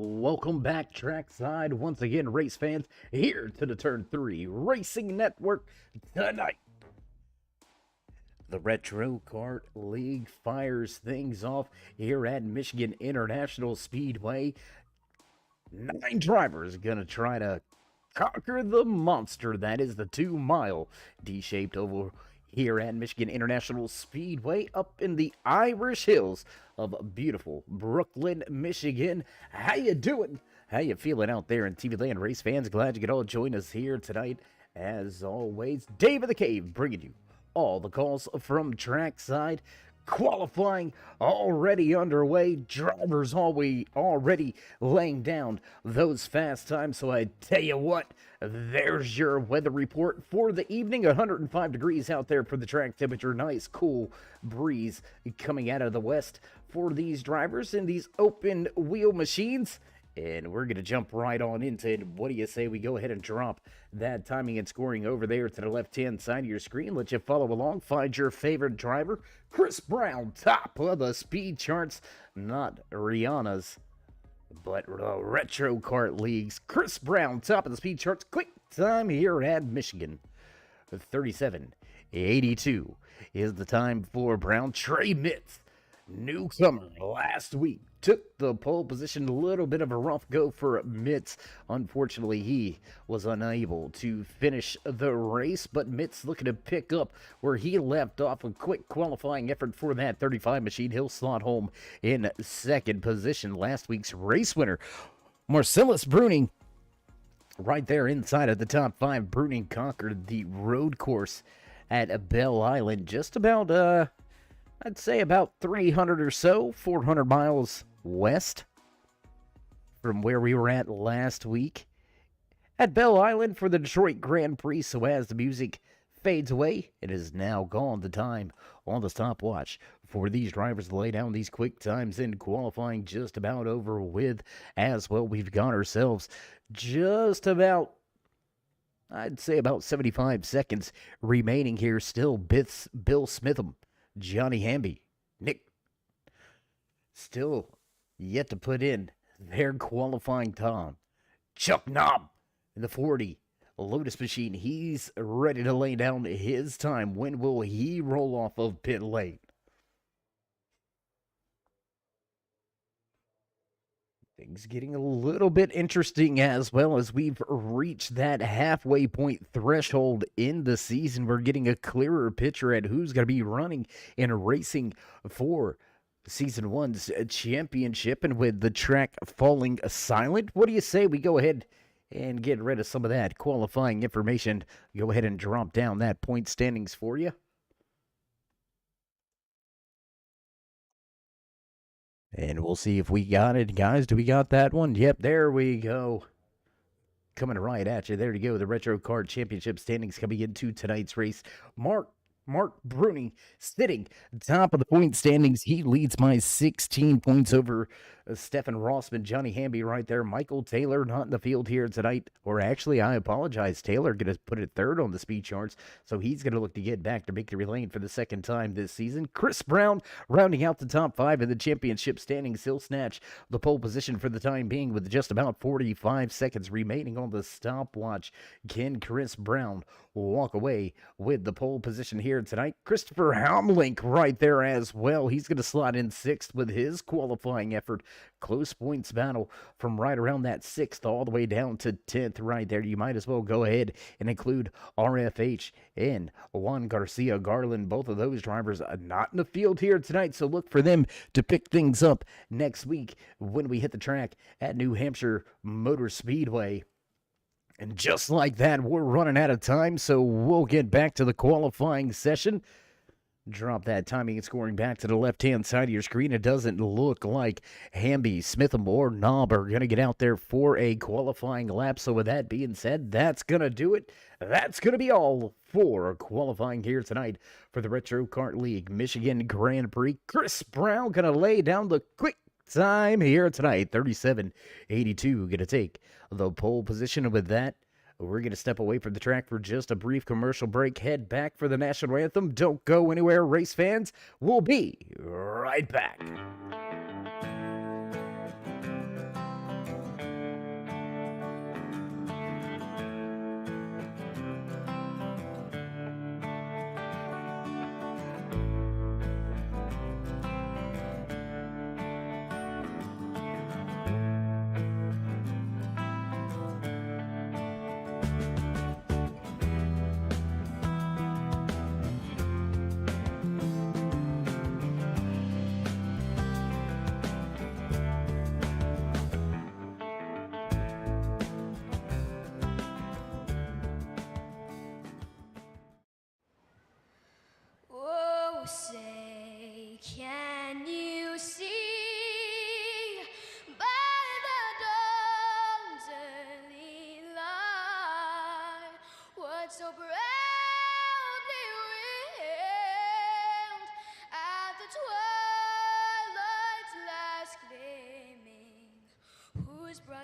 Welcome back, trackside. Once again, race fans, here to the Turn 3 Racing Network tonight. The Retro Kart League fires things off here at Michigan International Speedway. 9 drivers going to try to conquer the monster that is the 2-mile D-shaped oval here at Michigan International Speedway up in the Irish Hills of beautiful Brooklyn, Michigan. How you doing? How you feeling out there in TV land, race fans? Glad you could all join us here tonight. As always, Dave of the Cave bringing you all the calls from trackside. Qualifying already underway. Drivers already laying down those fast times. So I tell you what, there's your weather report for the evening. 105 degrees out there for the track temperature. Nice cool breeze coming out of the west for these drivers in these open wheel machines. And we're going to jump right on into it. What do you say we go ahead and drop that timing and scoring over there to the left-hand side of your screen? Let you follow along. Find your favorite driver. Chris Brown, top of the speed charts. Not Rihanna's, but the Retro Kart League's Chris Brown, top of the speed charts. Quick time here at Michigan. 37:82 is the time for Brown. Trey Mitz, newcomer last week, took the pole position. A little bit of a rough go for Mitz. Unfortunately, he was unable to finish the race, but Mitz looking to pick up where he left off. A quick qualifying effort for that 35 machine. He'll slot home in second position. Last week's race winner, Marcellus Bruning, right there inside of the top 5. Bruning conquered the road course at Belle Island, just about I'd say about 300 or so, 400 miles west from where we were at last week at Belle Island for the Detroit Grand Prix. So as the music fades away, it is now gone. The time on the stopwatch for these drivers to lay down these quick times in qualifying just about over with as well. We've got ourselves just about, I'd say about 75 seconds remaining here. Still Bill Smitham, Johnny Hamby, Nick, still yet to put in their qualifying time. Chuck Knob in the 40 Lotus machine. He's ready to lay down his time. When will he roll off of pit lane? Things getting a little bit interesting as well as we've reached that halfway point threshold in the season. We're getting a clearer picture at who's going to be running and racing for Season 1's championship. And with the track falling silent, what do you say we go ahead and get rid of some of that qualifying information? Go ahead and drop down that point standings for you. And we'll see if we got it. Guys, do we got that one? Yep, there we go. Coming right at you. There you go. The Retro Kart Championship standings coming into tonight's race. Mark Bruning sitting top of the point standings. He leads by 16 points over Stefan Rossman. Johnny Hamby right there. Michael Taylor not in the field here tonight. Or actually, I apologize. Taylor going to put it third on the speed charts. So he's going to look to get back to victory lane for the second time this season. Chris Brown rounding out the top 5 in the championship standings. He'll snatch the pole position for the time being with just about 45 seconds remaining on the stopwatch. Can Chris Brown walk away with the pole position here tonight? Christopher Hamlink right there as well. He's going to slot in 6th with his qualifying effort. Close points battle from right around that 6th all the way down to 10th right there. You might as well go ahead and include RFH and Juan Garcia Garland. Both of those drivers are not in the field here tonight, so look for them to pick things up next week when we hit the track at New Hampshire Motor Speedway. And just like that, we're running out of time, so we'll get back to the qualifying session. Drop that timing and scoring back to the left-hand side of your screen. It doesn't look like Hamby, Smitham, or Knob are going to get out there for a qualifying lap. So with that being said, that's going to do it. That's going to be all for qualifying here tonight for the Retro Kart League Michigan Grand Prix. Chris Brown going to lay down the quick time here tonight. 37:82 going to take the pole position. With that, we're going to step away from the track for just a brief commercial break. Head back for the national anthem. Don't go anywhere, race fans. We'll be right back.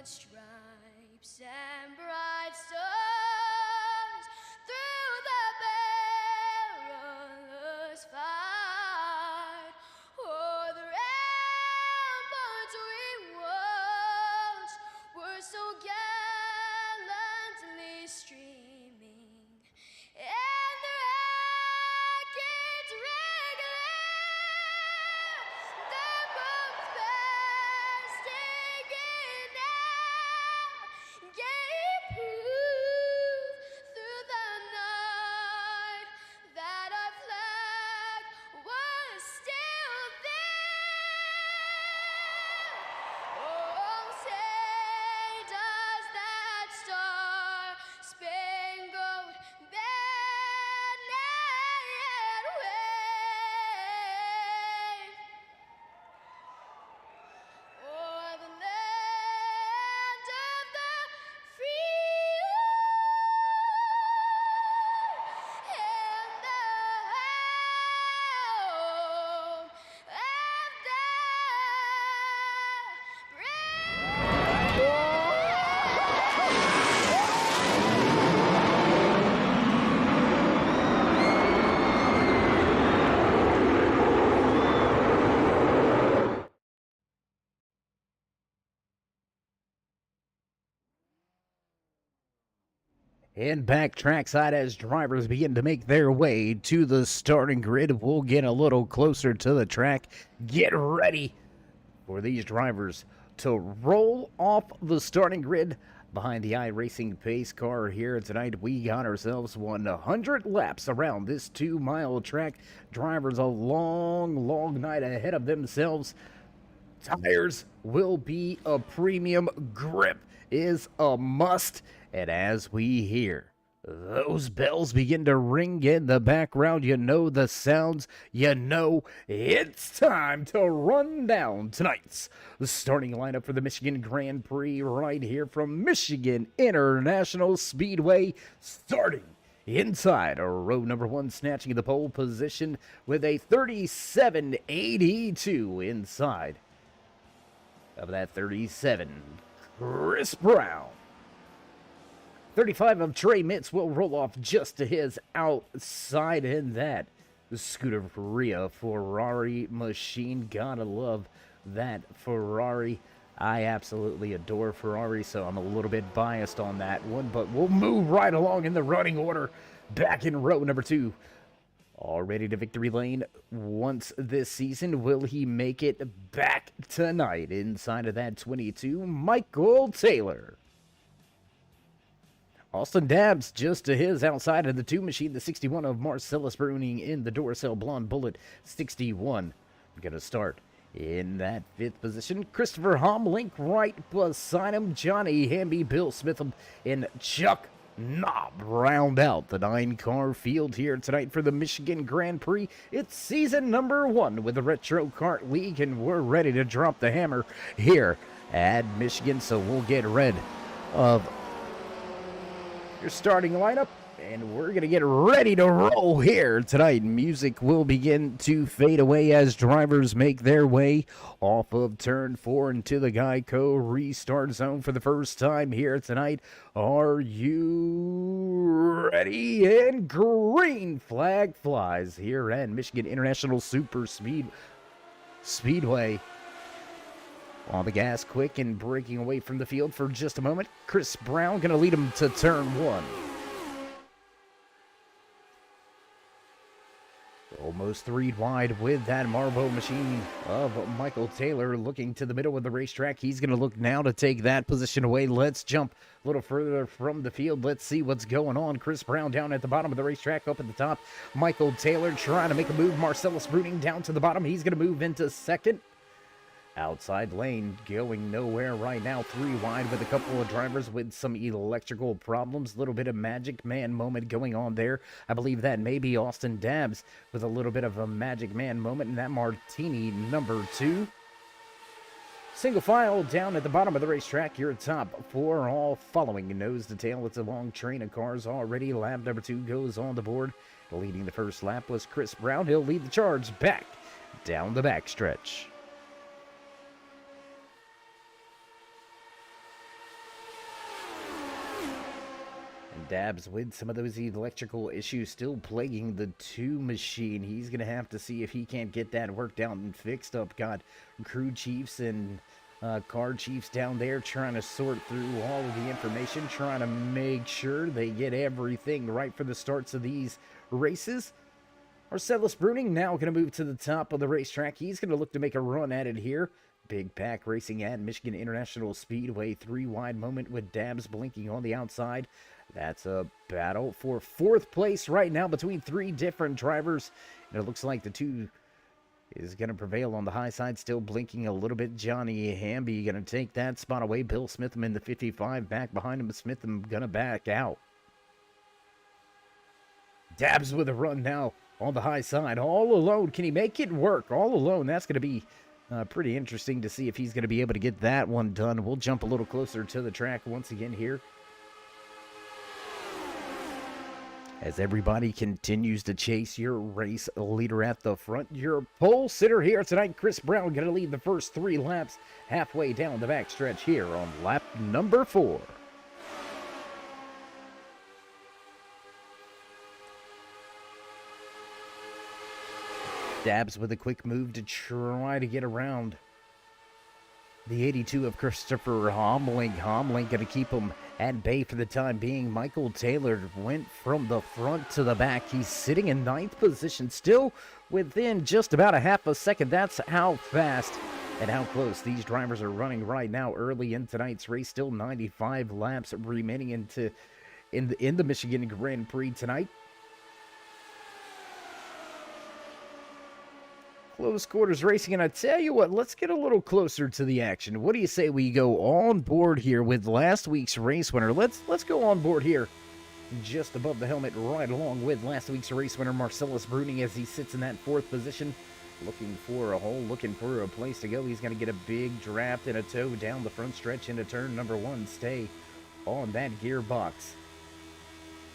stripes and bright stars through the perilous fight. O'er the ramparts we watched were so gallantly streaming, and the rockets regular, the bombs bursting in air, gave proof through the night that our flag was still there. Oh, say does that star-spangled banner yet wave o'er the land of the free and the home of the And back trackside as drivers begin to make their way to the starting grid. We'll get a little closer to the track. Get ready for these drivers to roll off the starting grid. Behind the iRacing pace car here tonight, we got ourselves 100 laps around this 2-mile track. Drivers a long night ahead of themselves. Tires will be a premium. Grip is a must. And as we hear those bells begin to ring in the background, you know the sounds, you know it's time to run down tonight's starting lineup for the Michigan Grand Prix right here from Michigan International Speedway, starting inside row number 1, snatching the pole position with a 37.82 inside of that 37, Chris Brown. 35 of Trey Mitz will roll off just to his outside in that Scuderia Ferrari machine. Gotta love that Ferrari. I absolutely adore Ferrari, so I'm a little bit biased on that one, but we'll move right along in the running order. Back in row number 2. Already to victory lane once this season. Will he make it back tonight? Inside of that 22, Michael Taylor. Austin Dabbs just to his outside of the 2 machine, the 61 of Marcellus Bruning in the Duracell Blonde Bullet 61. Going to start in that 5th position. Christopher Homlink right beside him. Johnny Hamby, Bill Smitham, and Chuck Knob round out the 9-car field here tonight for the Michigan Grand Prix. It's season number 1 with the Retro Kart League, and we're ready to drop the hammer here at Michigan, so we'll get rid of your starting lineup, and we're going to get ready to roll here tonight. Music will begin to fade away as drivers make their way off of turn 4 into the Geico restart zone for the first time here tonight. Are you ready? And green flag flies here at Michigan International Speedway. On the gas quick and breaking away from the field for just a moment. Chris Brown going to lead him to turn 1. Almost 3 wide with that Marvo machine of Michael Taylor looking to the middle of the racetrack. He's going to look now to take that position away. Let's jump a little further from the field. Let's see what's going on. Chris Brown down at the bottom of the racetrack, up at the top. Michael Taylor trying to make a move. Marcellus Bruning down to the bottom. He's going to move into 2nd. Outside lane going nowhere right now. 3 wide with a couple of drivers with some electrical problems. A little bit of Magic Man moment going on there. I believe that may be Austin Dabbs with a little bit of a Magic Man moment in that Martini number 2. Single file down at the bottom of the racetrack. Your top 4 all following nose to tail. It's a long train of cars already. Lap number 2 goes on the board. Leading the first lap was Chris Brown. He'll lead the charge back down the backstretch. Dabs with some of those electrical issues still plaguing the 2 machine. He's going to have to see if he can't get that worked out and fixed up. Got crew chiefs and car chiefs down there trying to sort through all of the information, trying to make sure they get everything right for the starts of these races. Marcellus Bruning now going to move to the top of the racetrack. He's going to look to make a run at it here. Big Pack racing at Michigan International Speedway. 3 wide moment with Dabs blinking on the outside. That's a battle for 4th place right now between 3 different drivers. And it looks like the 2 is going to prevail on the high side. Still blinking a little bit. Johnny Hamby going to take that spot away. Bill Smitham in the 55 back behind him. Smitham going to back out. Dabs with a run now on the high side. All alone. Can he make it work? All alone. That's going to be pretty interesting to see if he's going to be able to get that one done. We'll jump a little closer to the track once again here, as everybody continues to chase your race leader at the front. Your pole sitter here tonight, Chris Brown, going to lead the first 3 laps halfway down the backstretch here on lap number 4. Dabs with a quick move to try to get around the 82 of Christopher Homling. Homling going to keep him at bay for the time being. Michael Taylor went from the front to the back. He's sitting in 9th position, still within just about a half a second. That's how fast and how close these drivers are running right now early in tonight's race. Still 95 laps remaining in the Michigan Grand Prix tonight. Close quarters racing, and I tell you what, let's get a little closer to the action. What do you say we go on board here with last week's race winner? Let's go on board here, just above the helmet, right along with last week's race winner Marcellus Bruning, as he sits in that 4th position, looking for a hole, looking for a place to go. He's going to get a big draft and a tow down the front stretch into turn number 1. Stay on that gearbox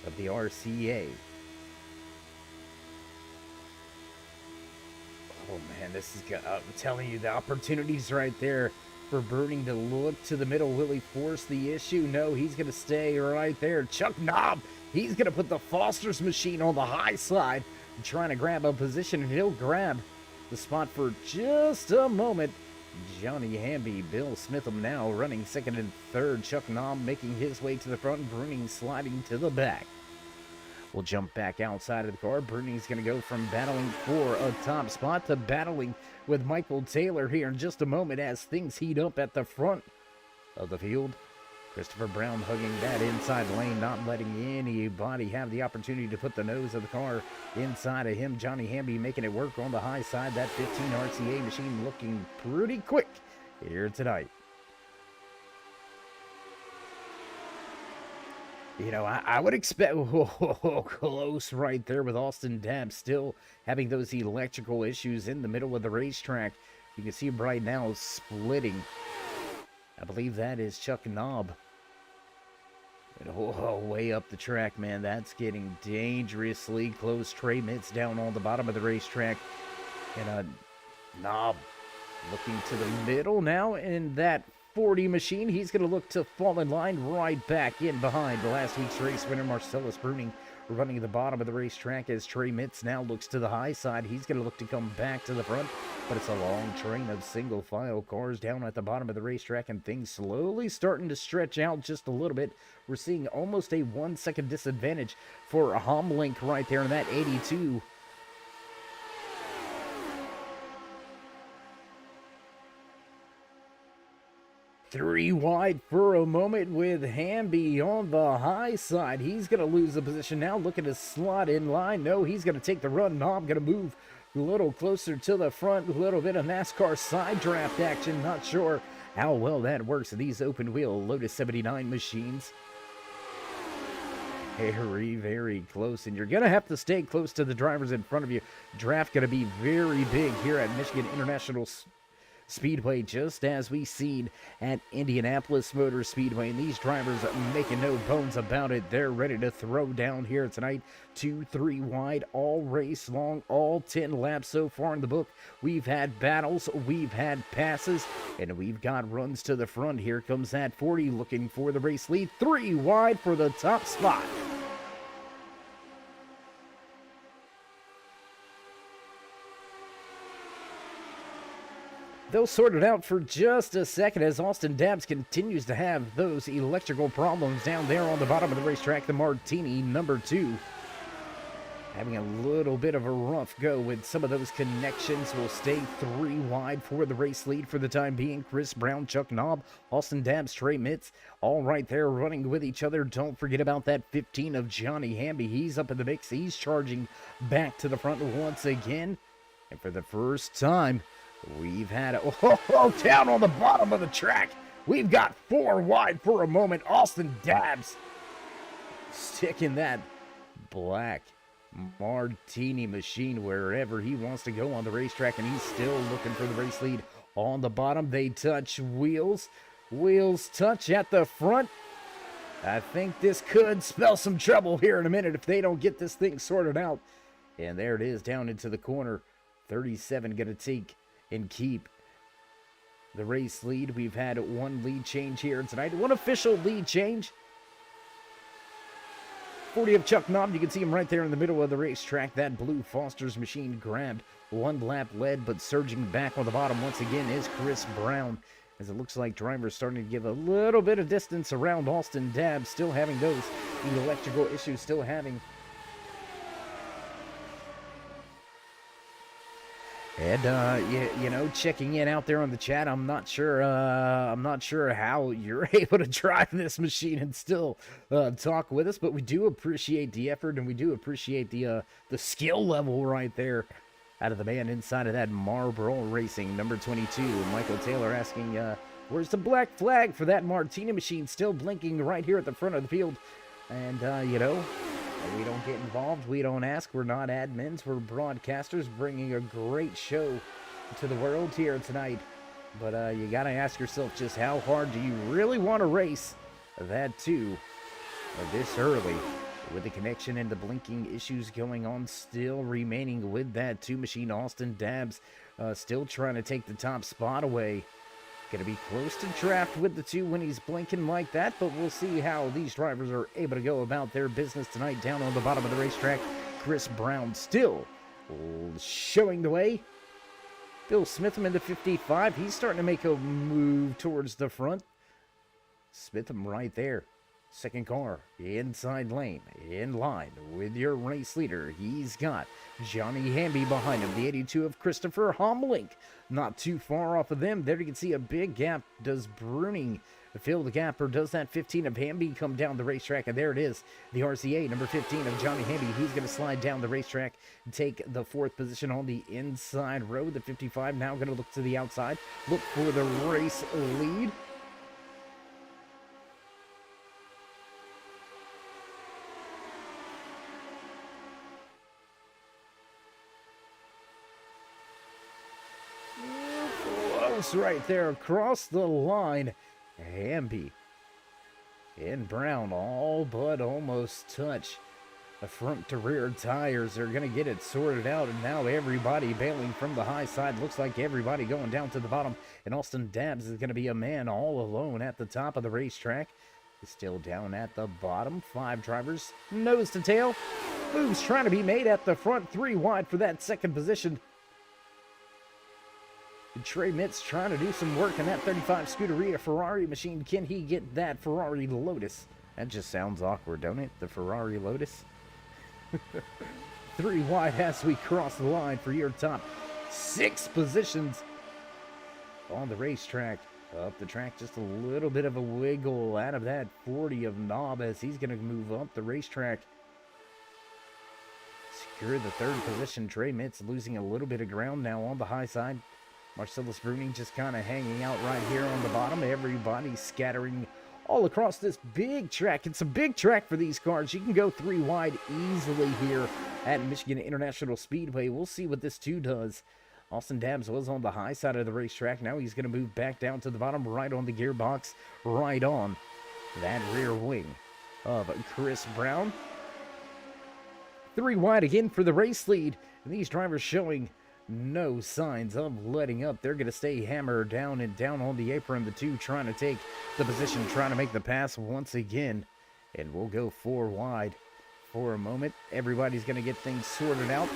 of the RCA. Oh man, this is good. I'm telling you, the opportunities right there for Bruning to look to the middle. Will he force the issue? No, he's going to stay right there. Chuck Knob, he's going to put the Foster's machine on the high side, trying to grab a position, and he'll grab the spot for just a moment. Johnny Hamby, Bill Smitham now running 2nd and 3rd. Chuck Knob making his way to the front. Bruning sliding to the back. We'll jump back outside of the car. Bruning's going to go from battling for a top spot to battling with Michael Taylor here in just a moment as things heat up at the front of the field. Christopher Brown hugging that inside lane, not letting anybody have the opportunity to put the nose of the car inside of him. Johnny Hamby making it work on the high side. That 15 RCA machine looking pretty quick here tonight. You know, I would expect close right there with Austin Dabs still having those electrical issues in the middle of the racetrack. You can see him right now splitting. I believe that is Chuck Knob. Way up the track, man. That's getting dangerously close. Trey Mitts down on the bottom of the racetrack. And Knob looking to the middle now in that 40 machine. He's going to look to fall in line right back in behind the last week's race winner Marcellus Bruning, running at the bottom of the racetrack as Trey Mitts now looks to the high side. He's going to look to come back to the front, but it's a long train of single file cars down at the bottom of the racetrack, and things slowly starting to stretch out just a little bit. We're seeing almost a 1 second disadvantage for Homlink right there in that 82. Three wide for a moment with Hamby on the high side. He's going to lose the position now, looking to slot in line. No, he's going to take the run. Knob going to move a little closer to the front. A little bit of NASCAR side draft action. Not sure how well that works in these open wheel Lotus 79 machines. Very, very close, and you're going to have to stay close to the drivers in front of you. Draft going to be very big here at Michigan International Speedway, just as we seen at Indianapolis Motor Speedway, and these drivers making no bones about it. They're ready to throw down here tonight. 2-3 wide all race long, all 10 laps so far in the book. We've had battles, we've had passes, and we've got runs to the front. Here comes that 40 looking for the race lead. 3 wide for the top spot they'll sort it out for just a second as Austin Dabbs continues to have those electrical problems down there on the bottom of the racetrack. The Martini number 2 having a little bit of a rough go with some of those connections. Will stay 3 wide for the race lead for the time being. Chris Brown, Chuck Knobb, Austin Dabbs, Trey Mitz, all right there running with each other. Don't forget about that 15 of Johnny Hamby. He's up in the mix. He's charging back to the front once again. And for the first time, we've had down on the bottom of the track. We've got 4 wide for a moment. Austin Dabbs sticking that black Martini machine wherever he wants to go on the racetrack, and he's still looking for the race lead on the bottom. They touch wheels. Wheels touch at the front. I think this could spell some trouble here in a minute if they don't get this thing sorted out. And there it is down into the corner. 37 going to take and keep the race lead. We've had 1 lead change here tonight. 1 official lead change. 40 of Chuck Knob, you can see him right there in the middle of the racetrack. That blue Foster's machine grabbed 1 lap led, but surging back on the bottom once again is Chris Brown, as it looks like drivers starting to give a little bit of distance around Austin Dabbs, still having those electrical issues, still having. And you know, checking in out there on the chat, I'm not sure how you're able to drive this machine and still talk with us, but we do appreciate the effort, and we do appreciate the skill level right there out of the man inside of that Marlboro Racing number 22. Michael Taylor asking, where's the black flag for that Martini machine? Still blinking right here at the front of the field. And you know, we don't get involved. We don't ask. We're not admins. We're broadcasters bringing a great show to the world here tonight. But you got to ask yourself, just how hard do you really want to race that too this early? With the connection and the blinking issues going on, still remaining with that 2 machine. Austin Dabbs still trying to take the top spot away. Going to be close to draft with the 2 when he's blinking like that, but we'll see how these drivers are able to go about their business tonight down on the bottom of the racetrack. Chris Brown still showing the way. Bill Smitham in the 55. He's starting to make a move towards the front. Smitham right there. Second car, inside lane, in line with your race leader. He's got Johnny Hamby behind him. The 82 of Christopher Homlink. Not too far off of them. There you can see a big gap. Does Bruning fill the gap, or does that 15 of Hamby come down the racetrack? And there it is. The RCA, number 15 of Johnny Hamby. He's going to slide down the racetrack and take the 4th position on the inside road. The 55 now going to look to the outside. Look for the race lead. Right there across the line. Hamby and Brown all but almost touch. The front to rear tires are going to get it sorted out, and now everybody bailing from the high side. Looks like everybody going down to the bottom, and Austin Dabbs is going to be a man all alone at the top of the racetrack. He's still down at the bottom. 5 drivers, nose to tail. Moves trying to be made at the front, 3 wide for that 2nd position. Trey Mitz trying to do some work in that 35 Scuderia Ferrari machine. Can he get that Ferrari Lotus? That just sounds awkward, don't it? The Ferrari Lotus. 3 wide as we cross the line for your top 6 positions on the racetrack. Up the track, just a little bit of a wiggle out of that 40 of Knob as he's going to move up the racetrack. Secure the 3rd position. Trey Mitz losing a little bit of ground now on the high side. Marcellus Bruning just kind of hanging out right here on the bottom. Everybody scattering all across this big track. It's a big track for these cars. You can go 3 wide easily here at Michigan International Speedway. We'll see what this 2 does. Austin Dabbs was on the high side of the racetrack. Now he's going to move back down to the bottom, right on the gearbox, right on that rear wing of Chris Brown. 3 wide again for the race lead. And these drivers showing no signs of letting up. They're going to stay hammered down and down on the apron. The 2 trying to take the position, trying to make the pass once again. And we'll go 4 wide for a moment. Everybody's going to get things sorted out.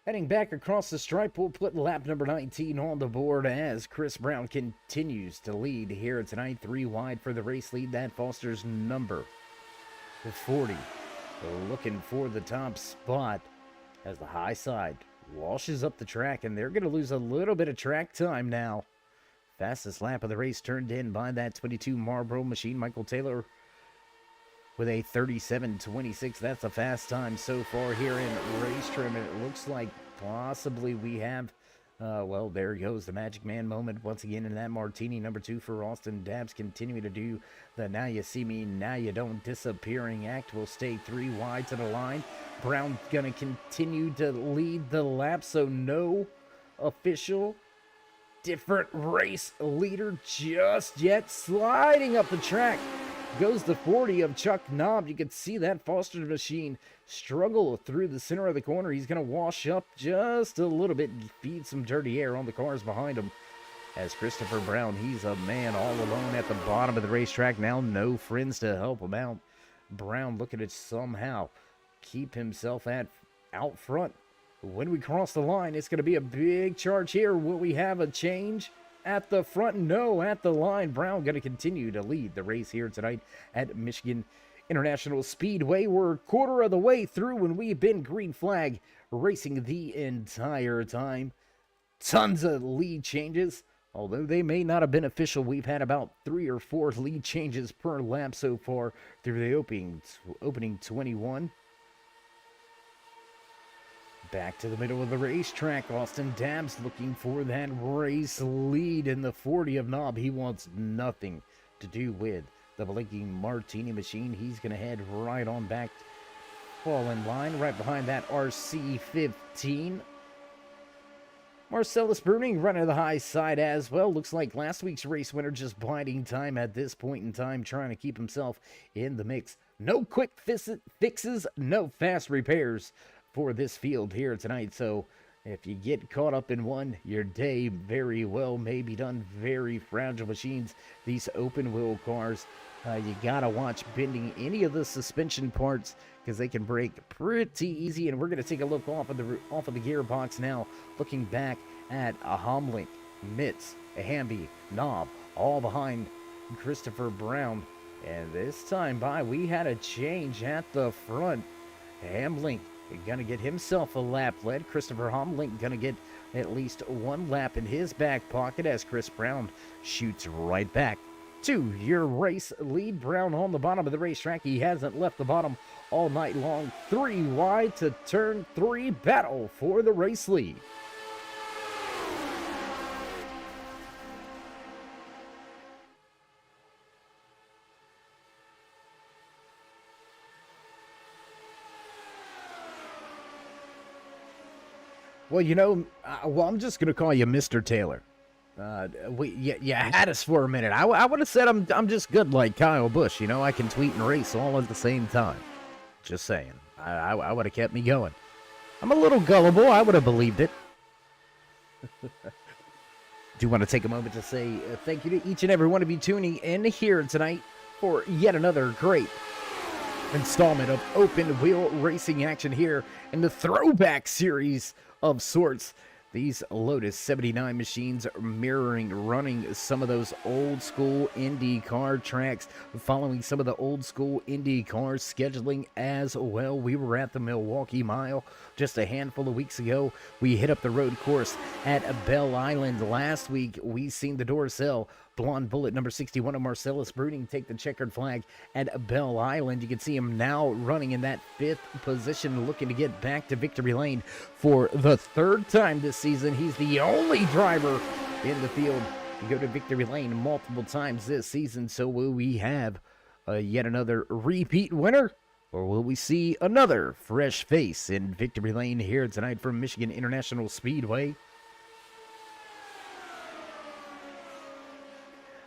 Heading back across the stripe, we'll put lap number 19 on the board as Chris Brown continues to lead here tonight. 3 wide for the race lead. That Foster's number 40. Looking for the top spot as the high side washes up the track, and they're going to lose a little bit of track time now. Fastest lap of the race turned in by that 22 Marlboro machine. Michael Taylor with a 37.26. That's a fast time so far here in race trim. And it looks like possibly we have, well, there goes the Magic Man moment once again in that martini. Number 2 for Austin Dabbs, continuing to do the now you see me, now you don't disappearing act. Will stay 3 wide to the line. Brown gonna continue to lead the lap, so no official different race leader just yet. Sliding up the track goes the 40 of Chuck Knob. You can see that Foster machine struggle through the center of the corner. He's going to wash up just a little bit and feed some dirty air on the cars behind him. As Christopher Brown, he's a man all alone at the bottom of the racetrack now. No friends to help him out. Brown looking to somehow keep himself out front. When we cross the line, it's going to be a big charge here. Will we have a change at the front? No, at the line. Brown going to continue to lead the race here tonight at Michigan International Speedway. We're quarter of the way through and we've been green flag racing the entire time. Tons of lead changes. Although they may not have been official, we've had about 3 or 4 lead changes per lap so far through the opening 21. Back to the middle of the racetrack. Austin Dabbs looking for that race lead in the 40 of Knob. He wants nothing to do with the blinking martini machine. He's going to head right on back. Fall in line right behind that RC15. Marcellus Bruning running the high side as well. Looks like last week's race winner just biding time at this point in time, trying to keep himself in the mix. No quick fixes, no fast repairs for this field here tonight. So if you get caught up in one, your day very well may be done. Very fragile machines, these open wheel cars. You gotta watch bending any of the suspension parts because they can break pretty easy. And we're gonna take a look off of the gearbox now, looking back at a Homlink, Mitz, a Hamby, Knob, all behind Christopher Brown. And this time by, we had a change at the front. Hamlink gonna get himself a lap led. Christopher Homlink gonna get at least 1 lap in his back pocket as Chris Brown shoots right back to your race lead. Brown on the bottom of the racetrack. He hasn't left the bottom all night long. 3 wide to turn 3. Battle for the race lead. Well, you know, I'm just gonna call you Mr. Taylor. You had us for a minute. I would have said I'm just good like Kyle Busch. You know, I can tweet and race all at the same time. Just saying. I would have kept me going. I'm a little gullible. I would have believed it. Do want to take a moment to say thank you to each and every one of you tuning in here tonight for yet another great installment of open wheel racing action here in the throwback series of sorts. These Lotus 79 machines running some of those old school Indy car tracks, following some of the old school Indy car scheduling as well. We were at the Milwaukee Mile just a handful of weeks ago. We hit up the road course at Bell Island last week. We seen the Dorsell Blonde Bullet number 61 of Marcellus Bruning take the checkered flag at Bell Island. You can see him now running in that 5th position, looking to get back to victory lane for the 3rd time this season. He's the only driver in the field to go to victory lane multiple times this season. So will we have yet another repeat winner, or will we see another fresh face in victory lane here tonight from Michigan International Speedway?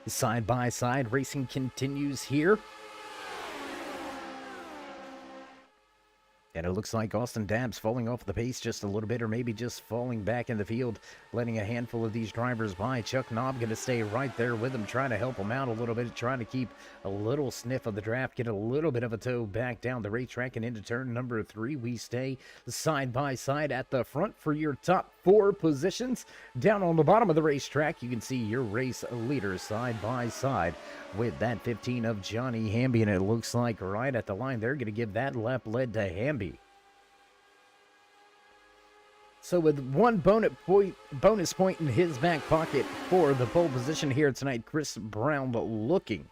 Side-by-side racing continues here And it looks like Austin Dabbs falling off the pace just a little bit, or maybe just falling back in the field, letting a handful of these drivers by. Chuck Knobb going to stay right there with him, trying to help him out a little bit, trying to keep a little sniff of the draft, get a little bit of a toe back down the racetrack and into turn number 3. We stay side by side at the front for your top 4 positions. Down on the bottom of the racetrack, you can see your race leaders side by side with that 15 of Johnny Hamby, and it looks like right at the line they're going to give that lap lead to Hamby. So with one bonus point in his back pocket for the pole position here tonight, Chris Brown looking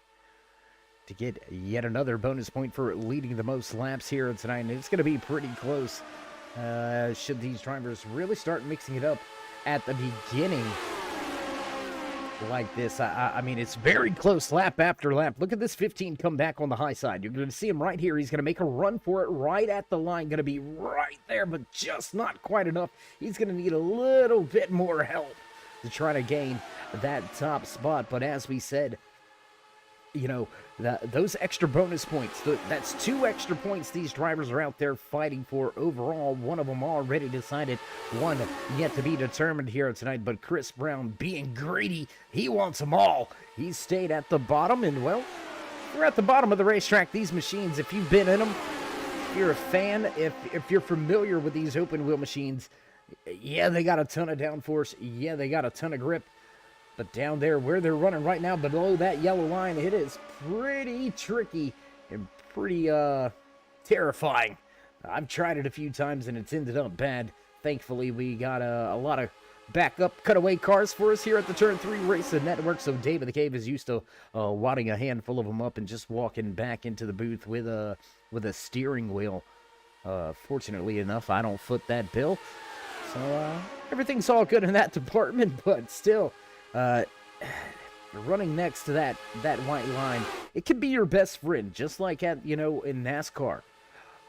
to get yet another bonus point for leading the most laps here tonight, and it's going to be pretty close. Should these drivers really start mixing it up at the beginning like this? I mean, it's very close lap after lap. Look at this 15 come back on the high side. You're going to see him right here. He's going to make a run for it right at the line. Going to be right there, but just not quite enough. He's going to need a little bit more help to try to gain that top spot. But as we said, you know, those extra bonus points, that's 2 extra points these drivers are out there fighting for overall. One of them already decided, one yet to be determined here tonight. But Chris Brown, being greedy, he wants them all. He stayed at the bottom, and well, we're at the bottom of the racetrack. These machines, if you've been in them, if you're a fan, if you're familiar with these open wheel machines, yeah, they got a ton of downforce. Yeah, they got a ton of grip. But down there where they're running right now, below that yellow line, it is pretty tricky and pretty terrifying. I've tried it a few times and it's ended up bad. Thankfully, we got a lot of backup cutaway cars for us here at the Turn 3 Racing Network. So Dave of the Cave is used to wadding a handful of them up and just walking back into the booth with a steering wheel. Fortunately enough, I don't foot that bill. So everything's all good in that department, but still, running next to that white line, it can be your best friend, just like in NASCAR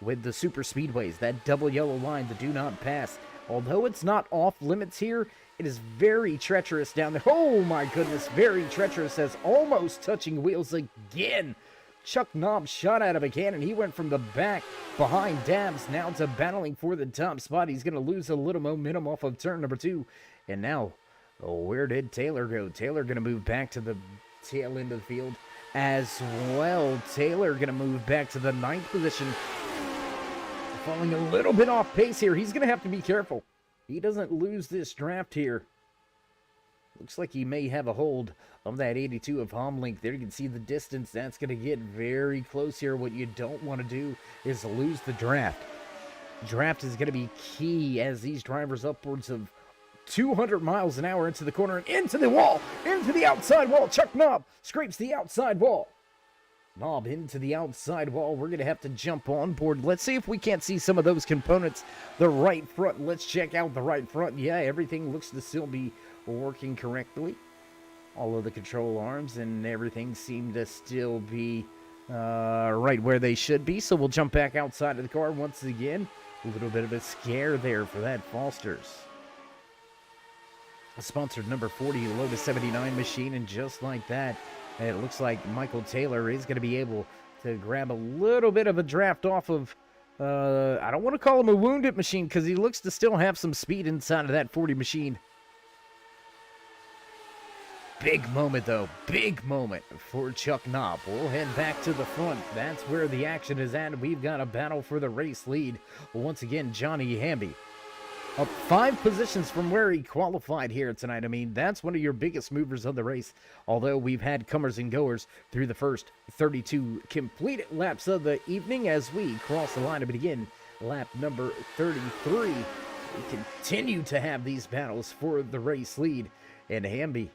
with the super speedways, that double yellow line, the do not pass. Although it's not off limits here, it is very treacherous down there. Oh my goodness, very treacherous, as almost touching wheels again. Chuck Knobb shot out of a cannon. He went from the back behind Dabbs now to battling for the top spot. He's going to lose a little momentum off of turn number 2. And now, where did Taylor go? Taylor going to move back to the tail end of the field as well. Taylor going to move back to the 9th position. Falling a little bit off pace here. He's going to have to be careful. He doesn't lose this draft here. Looks like he may have a hold of that 82 of Homlink. There you can see the distance. That's going to get very close here. What you don't want to do is lose the draft. Draft is going to be key as these drivers upwards of 200 miles an hour into the corner and into the wall, into the outside wall. Chuck Knobb scrapes the outside wall. Knobb into the outside wall. We're going to have to jump on board. Let's see if we can't see some of those components. The right front. Let's check out the right front. Yeah, everything looks to still be working correctly. All of the control arms and everything seem to still be right where they should be. So we'll jump back outside of the car once again. A little bit of a scare there for that Foster's. Sponsored number 40 Lotus 79 machine, and just like that, it looks like Michael Taylor is going to be able to grab a little bit of a draft off of, I don't want to call him a wounded machine because he looks to still have some speed inside of that 40 machine. Big moment, though. Big moment for Chuck Knobb. We'll head back to the front. That's where the action is at. We've got a battle for the race lead. Once again, Johnny Hamby up 5 positions from where he qualified here tonight. I mean, that's one of your biggest movers of the race. Although we've had comers and goers through the first 32 completed laps of the evening as we cross the line to begin lap number 33. We continue to have these battles for the race lead. And Hamby,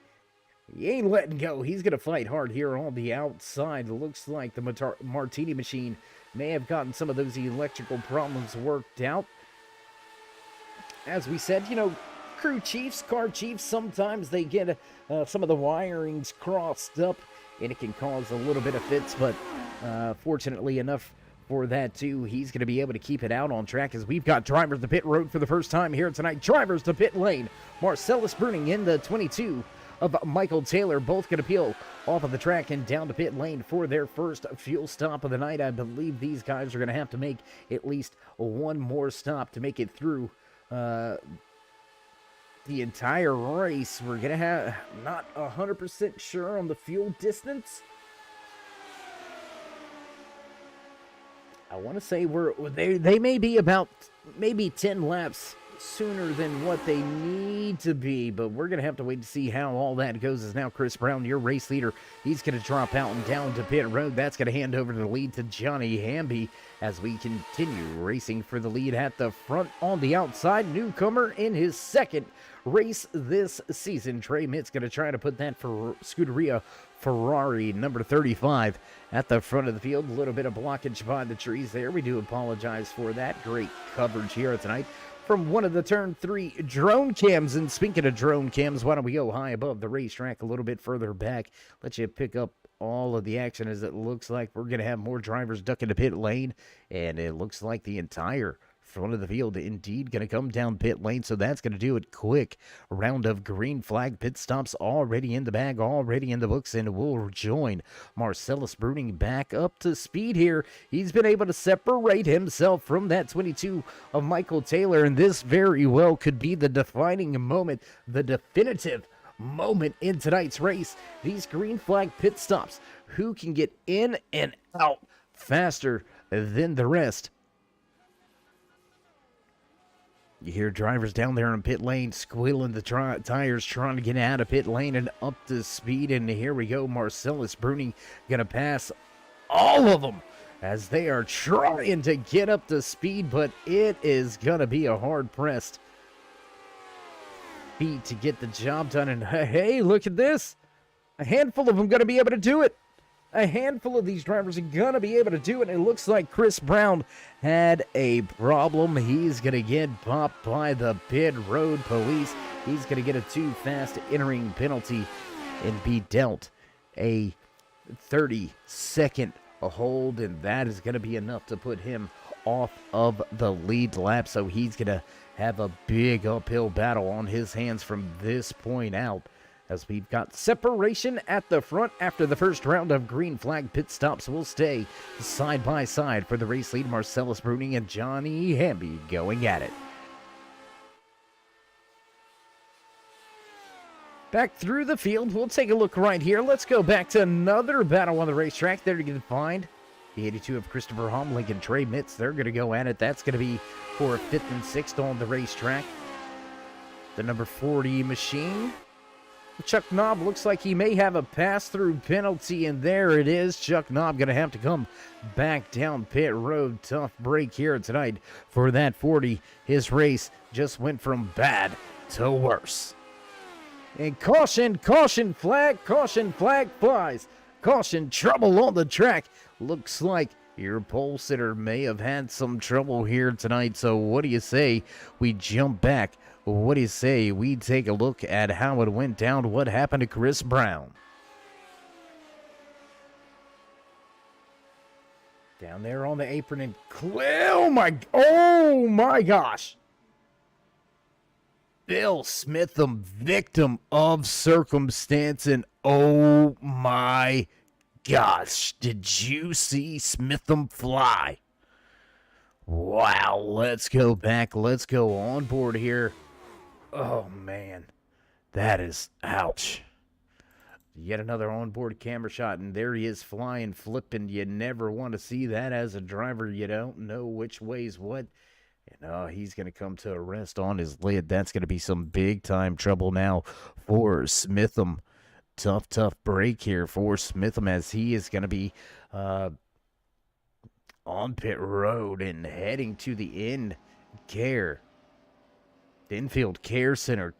he ain't letting go. He's going to fight hard here on the outside. It looks like the Martini machine may have gotten some of those electrical problems worked out. As we said, crew chiefs, car chiefs, sometimes they get some of the wirings crossed up, and it can cause a little bit of fits, but fortunately enough for that, too, he's going to be able to keep it out on track as we've got drivers to pit road for the first time here tonight. Drivers to pit lane. Marcellus Bruning in the 22 of Michael Taylor, both going to peel off of the track and down to pit lane for their first fuel stop of the night. I believe these guys are going to have to make at least one more stop to make it through the entire race. We're going to have not 100% sure on the fuel distance. I want to say they may be about maybe 10 laps sooner than what they need to be, but we're going to have to wait to see how all that goes. As now Chris Brown, your race leader, he's going to drop out and down to pit road. That's going to hand over the lead to Johnny Hamby as we continue racing for the lead at the front. On the outside, newcomer in his second race this season, Trey Mitt's going to try to put that for Scuderia Ferrari number 35 at the front of the field. A little bit of blockage by the trees there. We do apologize for that. Great coverage here tonight from one of the turn 3 drone cams. And speaking of drone cams, why don't we go high above the racetrack a little bit further back, let you pick up all of the action, as it looks like we're going to have more drivers duck into pit lane, and it looks like the entire front of the field indeed going to come down pit lane. So that's going to do it quick. A round of green flag pit stops already in the bag, already in the books, and we'll join Marcellus Bruning back up to speed here. He's been able to separate himself from that 22 of Michael Taylor, and this very well could be the defining moment, the definitive moment in tonight's race. These green flag pit stops, who can get in and out faster than the rest? You hear drivers down there in pit lane squealing the tires, trying to get out of pit lane and up to speed. And here we go, Marcellus Bruning going to pass all of them as they are trying to get up to speed, but it is going to be a hard-pressed feat to get the job done. And hey, look at this. A handful of them going to be able to do it. A handful of these drivers are going to be able to do it. It looks like Chris Brown had a problem. He's going to get popped by the pit road police. He's going to get a too fast entering penalty and be dealt a 30-second hold, and that is going to be enough to put him off of the lead lap. So he's going to have a big uphill battle on his hands from this point out, as we've got separation at the front after the first round of green flag pit stops. Will stay side by side for the race lead, Marcellus Bruning and Johnny Hamby going at it. Back through the field, we'll take a look right here. Let's go back to another battle on the racetrack. There you can find the 82 of Christopher Homlink and Trey Mitts. They're going to go at it. That's going to be for 5th and 6th on the racetrack. The number 40 machine, Chuck Knob, looks like he may have a pass-through penalty, and there it is. Chuck Knob going to have to come back down pit road. Tough break here tonight for that 40. His race just went from bad to worse. And caution flag flies. Caution, trouble on the track. Looks like your pole sitter may have had some trouble here tonight. So what do you say we jump back? What do you say we take a look at how it went down? What happened to Chris Brown? Down there on the apron, and oh my gosh. Bill Smitham, victim of circumstance, and oh my gosh, did you see Smitham fly? Wow, let's go back. Let's go on board here. Oh, man. That is, ouch. Yet another onboard camera shot, and there he is flying, flipping. You never want to see that as a driver. You don't know which way's what. And he's going to come to a rest on his lid. That's going to be some big-time trouble now for Smitham. Tough break here for Smitham, as he is going to be on pit road and heading to the infield care center.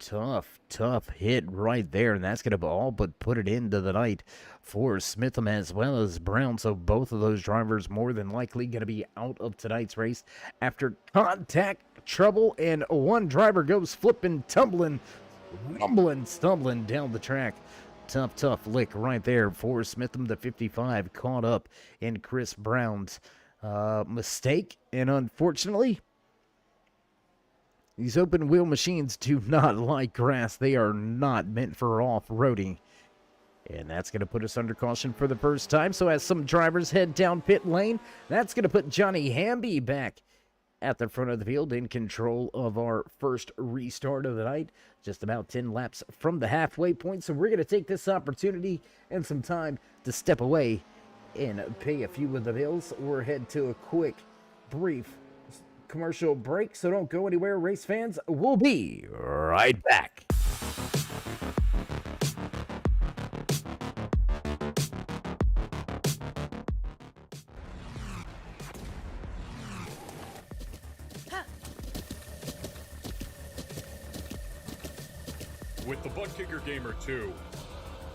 Tough hit right there, and that's going to all but put it into the night for Smitham as well as Brown. So both of those drivers more than likely going to be out of tonight's race after contact trouble, and one driver goes flipping, tumbling, rumbling, stumbling down the track. Tough lick right there for Smitham. The 55 caught up in Chris Brown's mistake, and unfortunately, These open wheel machines do not like grass. They are not meant for off-roading. And that's going to put us under caution for the first time. So as some drivers head down pit lane, that's going to put Johnny Hamby back at the front of the field in control of our first restart of the night. Just about 10 laps from the halfway point. So we're going to take this opportunity and some time to step away and pay a few of the bills or head to a quick, brief commercial break. So don't go anywhere, race fans. We'll be right back. With the Butt Kicker Gamer 2,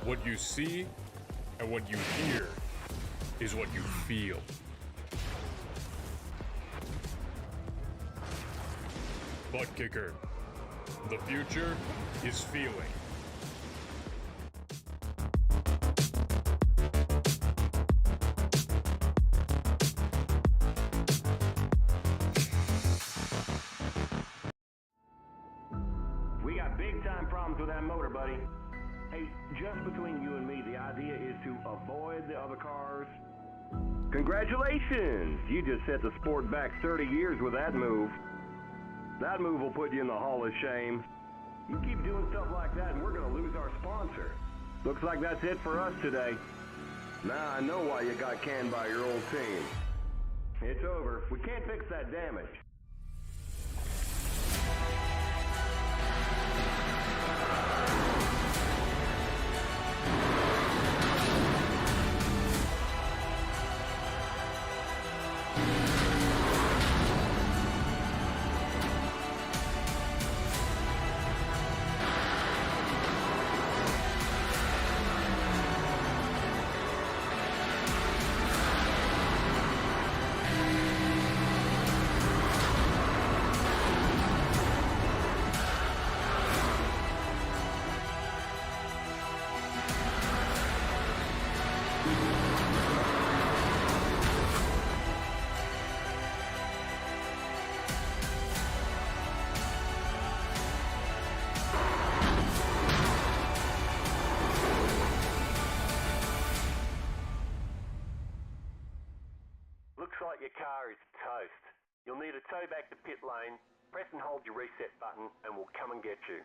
what you see and what you hear is what you feel. Butt Kicker. The future is feeling. We got big time problems with that motor, buddy. Hey, just between you and me, the idea is to avoid the other cars. Congratulations! You just set the sport back 30 years with that move. That move will put you in the Hall of Shame. You keep doing stuff like that and we're gonna lose our sponsor. Looks like that's it for us today. Now I know why you got canned by your old team. It's over. We can't fix that damage. Looks like your car is toast. You'll need a tow back to pit lane. Press and hold your reset button and we'll come and get you.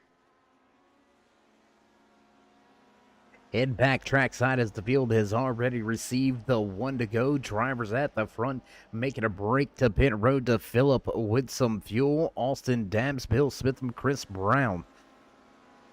Head back trackside as the field has already received the one to go. Drivers at the front making a break to pit road to fill up with some fuel. Austin Dabbs, Bill Smitham, Chris Brown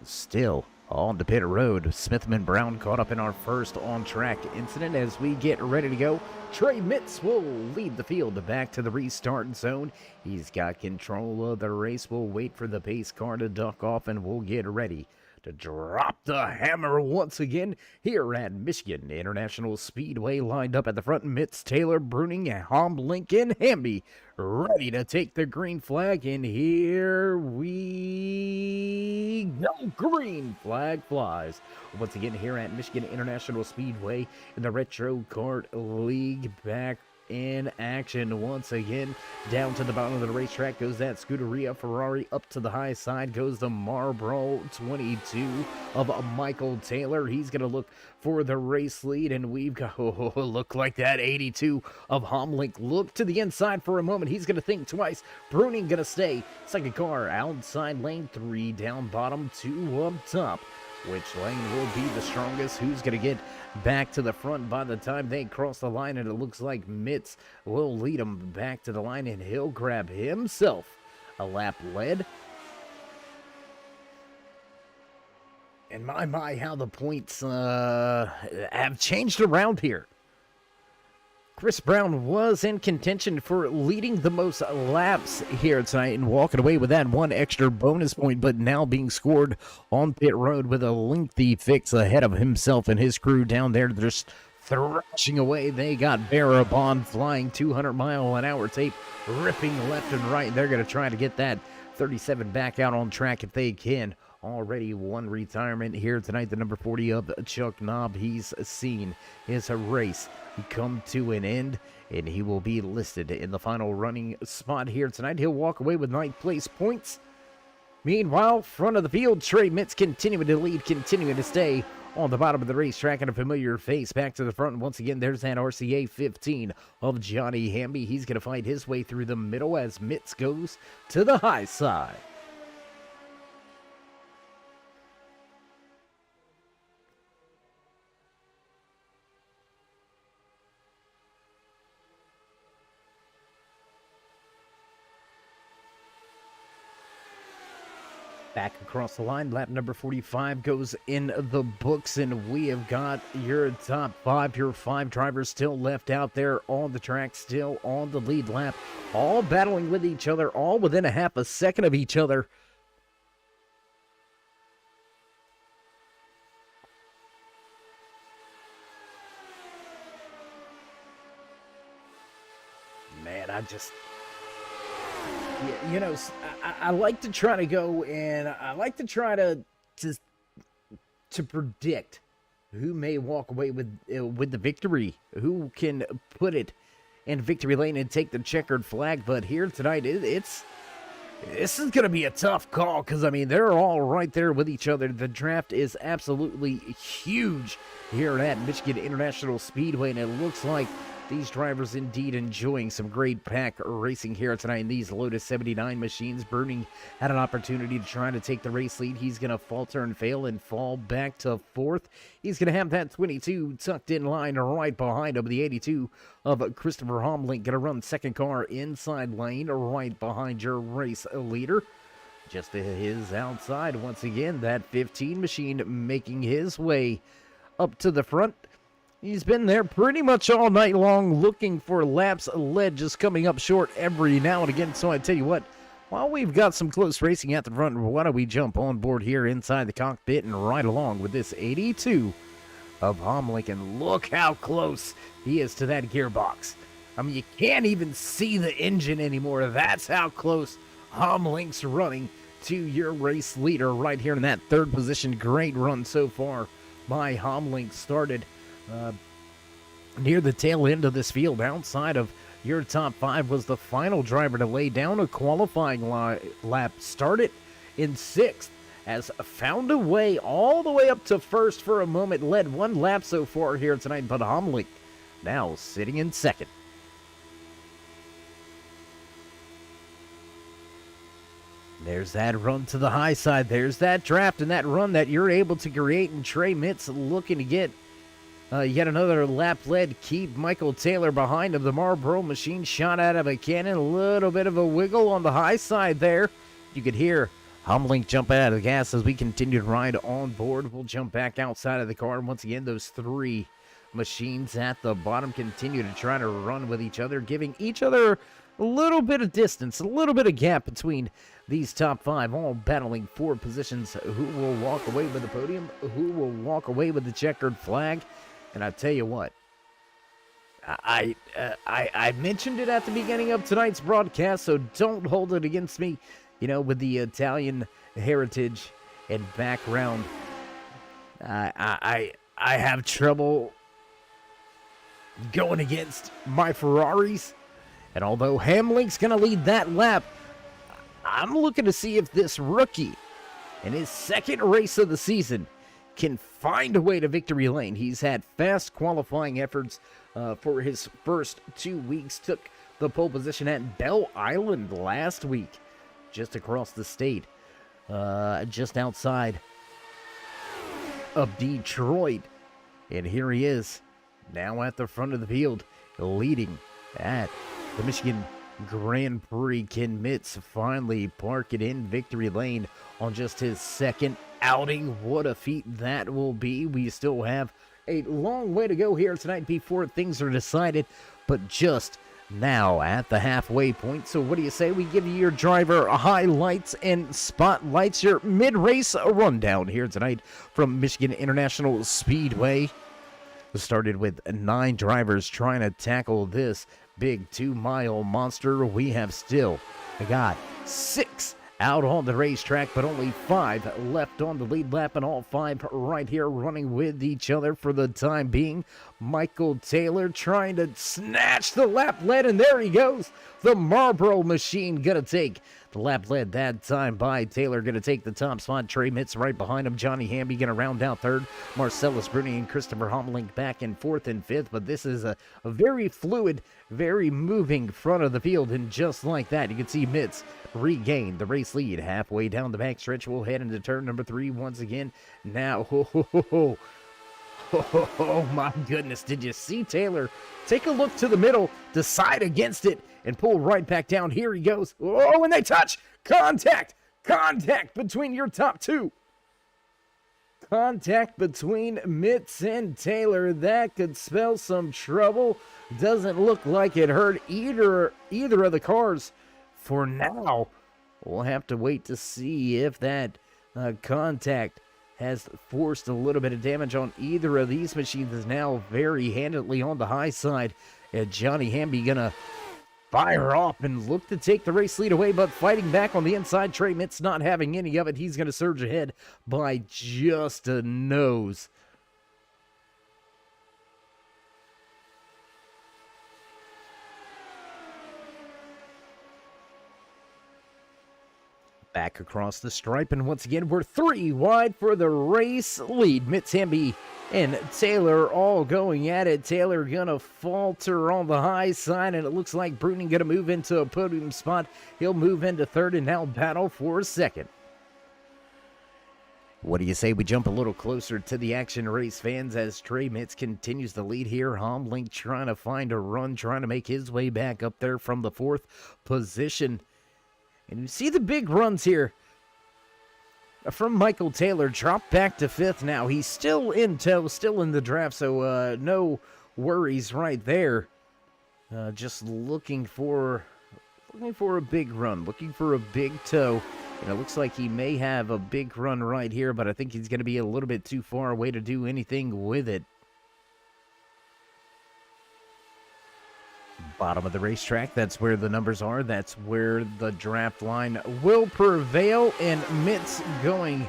still on the pit road. Smitham and Brown caught up in our first on-track incident. As we get ready to go, Trey Mitz will lead the field back to the restart zone. He's got control of the race. We'll wait for the pace car to duck off and we'll get ready to drop the hammer once again here at Michigan International Speedway. Lined up at the front, Mitz, Taylor, Bruning, Homlink, and Hamby ready to take the green flag, and here we go. Green flag flies once again here at Michigan International Speedway in the Retro Kart League. Back in action once again. Down to the bottom of the racetrack goes that Scuderia Ferrari. Up to the high side goes the Marlboro 22 of Michael Taylor. He's going to look for the race lead, and we've got, look like that 82 of Homlink. Look to the inside for a moment. He's going to think twice. Bruning going to stay. Second car outside lane 3, down bottom, 2 up top. Which lane will be the strongest? Who's going to get back to the front by the time they cross the line? And it looks like Mitz will lead him back to the line, and he'll grab himself a lap lead. And my, how the points have changed around here. Chris Brown was in contention for leading the most laps here tonight and walking away with that one extra bonus point, but now being scored on pit road with a lengthy fix ahead of himself and his crew down there. They're just thrashing away. They got Barabon flying 200-mile-an-hour tape, ripping left and right. They're going to try to get that 37 back out on track if they can. Already one retirement here tonight, the number 40 of Chuck Knob. He's seen his race come to an end, and he will be listed in the final running spot here tonight. He'll walk away with 9th place points. Meanwhile, front of the field, Trey Mitz continuing to lead, continuing to stay on the bottom of the racetrack, and a familiar face back to the front. Once again, there's that RCA 15 of Johnny Hamby. He's going to fight his way through the middle as Mitz goes to the high side. Back across the line, lap number 45 goes in the books, and we have got your top five, your five drivers still left out there on the track, still on the lead lap, all battling with each other, all within a half a second of each other. Man, you know, I like to try to go and I like to try to predict who may walk away with the victory, who can put it in victory lane and take the checkered flag. But here tonight, this is going to be a tough call because, I mean, they're all right there with each other. The draft is absolutely huge here at Michigan International Speedway, and it looks like these drivers indeed enjoying some great pack racing here tonight in these Lotus 79 machines. Burning had an opportunity to try to take the race lead. He's going to falter and fail and fall back to fourth. He's going to have that 22 tucked in line right behind him. The 82 of Christopher Homlink going to run second car inside lane right behind your race leader. Just to his outside, once again, that 15 machine making his way up to the front. He's been there pretty much all night long looking for laps led, just coming up short every now and again. So I tell you what, while we've got some close racing at the front, why don't we jump on board here inside the cockpit and ride along with this 82 of Homlink, and look how close he is to that gearbox. I mean, you can't even see the engine anymore. That's how close Homlink's running to your race leader right here in that third position. Great run so far by Homlink. Started near the tail end of this field. Outside of your top five was the final driver to lay down a qualifying lap. Started in sixth, has found a way all the way up to first for a moment. Led one lap so far here tonight, but Homlink now sitting in second. There's that run to the high side. There's that draft and that run that you're able to create, and Trey Mitz looking to get yet another lap led. Keep Michael Taylor behind him. The Marlboro machine shot out of a cannon. A little bit of a wiggle on the high side there. You could hear Homlink jump out of the gas as we continue to ride on board. We'll jump back outside of the car. And once again, those three machines at the bottom continue to try to run with each other, giving each other a little bit of distance, a little bit of gap between these top five, all battling for positions. Who will walk away with the podium? Who will walk away with the checkered flag? And I tell you what, I mentioned it at the beginning of tonight's broadcast, so don't hold it against me. You know, with the Italian heritage and background, I have trouble going against my Ferraris. And although Homlink's going to lead that lap, I'm looking to see if this rookie in his second race of the season can find a way to victory lane. He's had fast qualifying efforts for his first 2 weeks. Took the pole position at Belle Island last week, just across the state, just outside of Detroit. And here he is, now at the front of the field, leading at the Michigan Grand Prix. Can Mitz finally park it in victory lane on just his second outing? What a feat that will be. We still have a long way to go here tonight before things are decided, but just now at the halfway point. So what do you say we give you your driver highlights and spotlights, your mid-race rundown here tonight from Michigan International Speedway. Started with 9 drivers trying to tackle this big 2-mile monster. We have still got 6 out on the racetrack, but only 5 left on the lead lap, and all 5 right here running with each other for the time being. Michael Taylor trying to snatch the lap lead, and there he goes. The Marlboro machine gonna take The lap led that time by Taylor. Going to take the top spot. Trey Mitz right behind him. Johnny Hamby going to round out third. Marcellus Bruni and Christopher Homlink back in fourth and fifth. But this is a very fluid, very moving front of the field. And just like that, you can see Mitz regain the race lead. Halfway down the backstretch, we'll head into turn number 3 once again. Now, oh my goodness, did you see Taylor take a look to the middle, decide against it, and pull right back down? Here he goes. Oh, and they touch. Contact between your top two. Contact between Mitz and Taylor. That could spell some trouble. Doesn't look like it hurt either of the cars for now. We'll have to wait to see if that contact has forced a little bit of damage on either of these machines. Is now very handedly on the high side. And Johnny Hamby gonna fire off and look to take the race lead away, but fighting back on the inside. Trey Mitz not having any of it. He's gonna surge ahead by just a nose. Back across the stripe, and once again, we're 3 wide for the race lead. Mitz, Hamby, and Taylor all going at it. Taylor gonna falter on the high side, and it looks like Bruning gonna move into a podium spot. He'll move into third and now battle for second. What do you say we jump a little closer to the action, race fans, as Trey Mitz continues to lead here. Homlink trying to find a run, trying to make his way back up there from the 4th position. And you see the big runs here from Michael Taylor. Dropped back to 5th now. He's still in tow, still in the draft, so no worries right there. Just looking for a big run, looking for a big tow. And it looks like he may have a big run right here, but I think he's going to be a little bit too far away to do anything with it. Bottom of the racetrack, that's where the numbers are. That's where the draft line will prevail. And Mitz going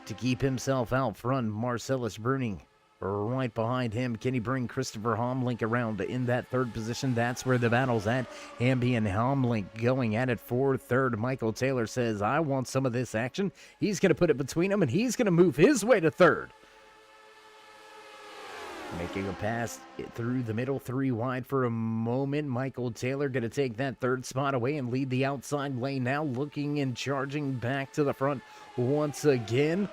to keep himself out front. Marcellus Bruning right behind him. Can he bring Christopher Homlink around in that 3rd position? That's where the battle's at. Hamby and Homlink going at it for 3rd. Michael Taylor says, I want some of this action. He's going to put it between them, and he's going to move his way to 3rd. Making a pass through the middle, 3 wide for a moment. Michael Taylor going to take that 3rd spot away and lead the outside lane now, looking and charging back to the front once again.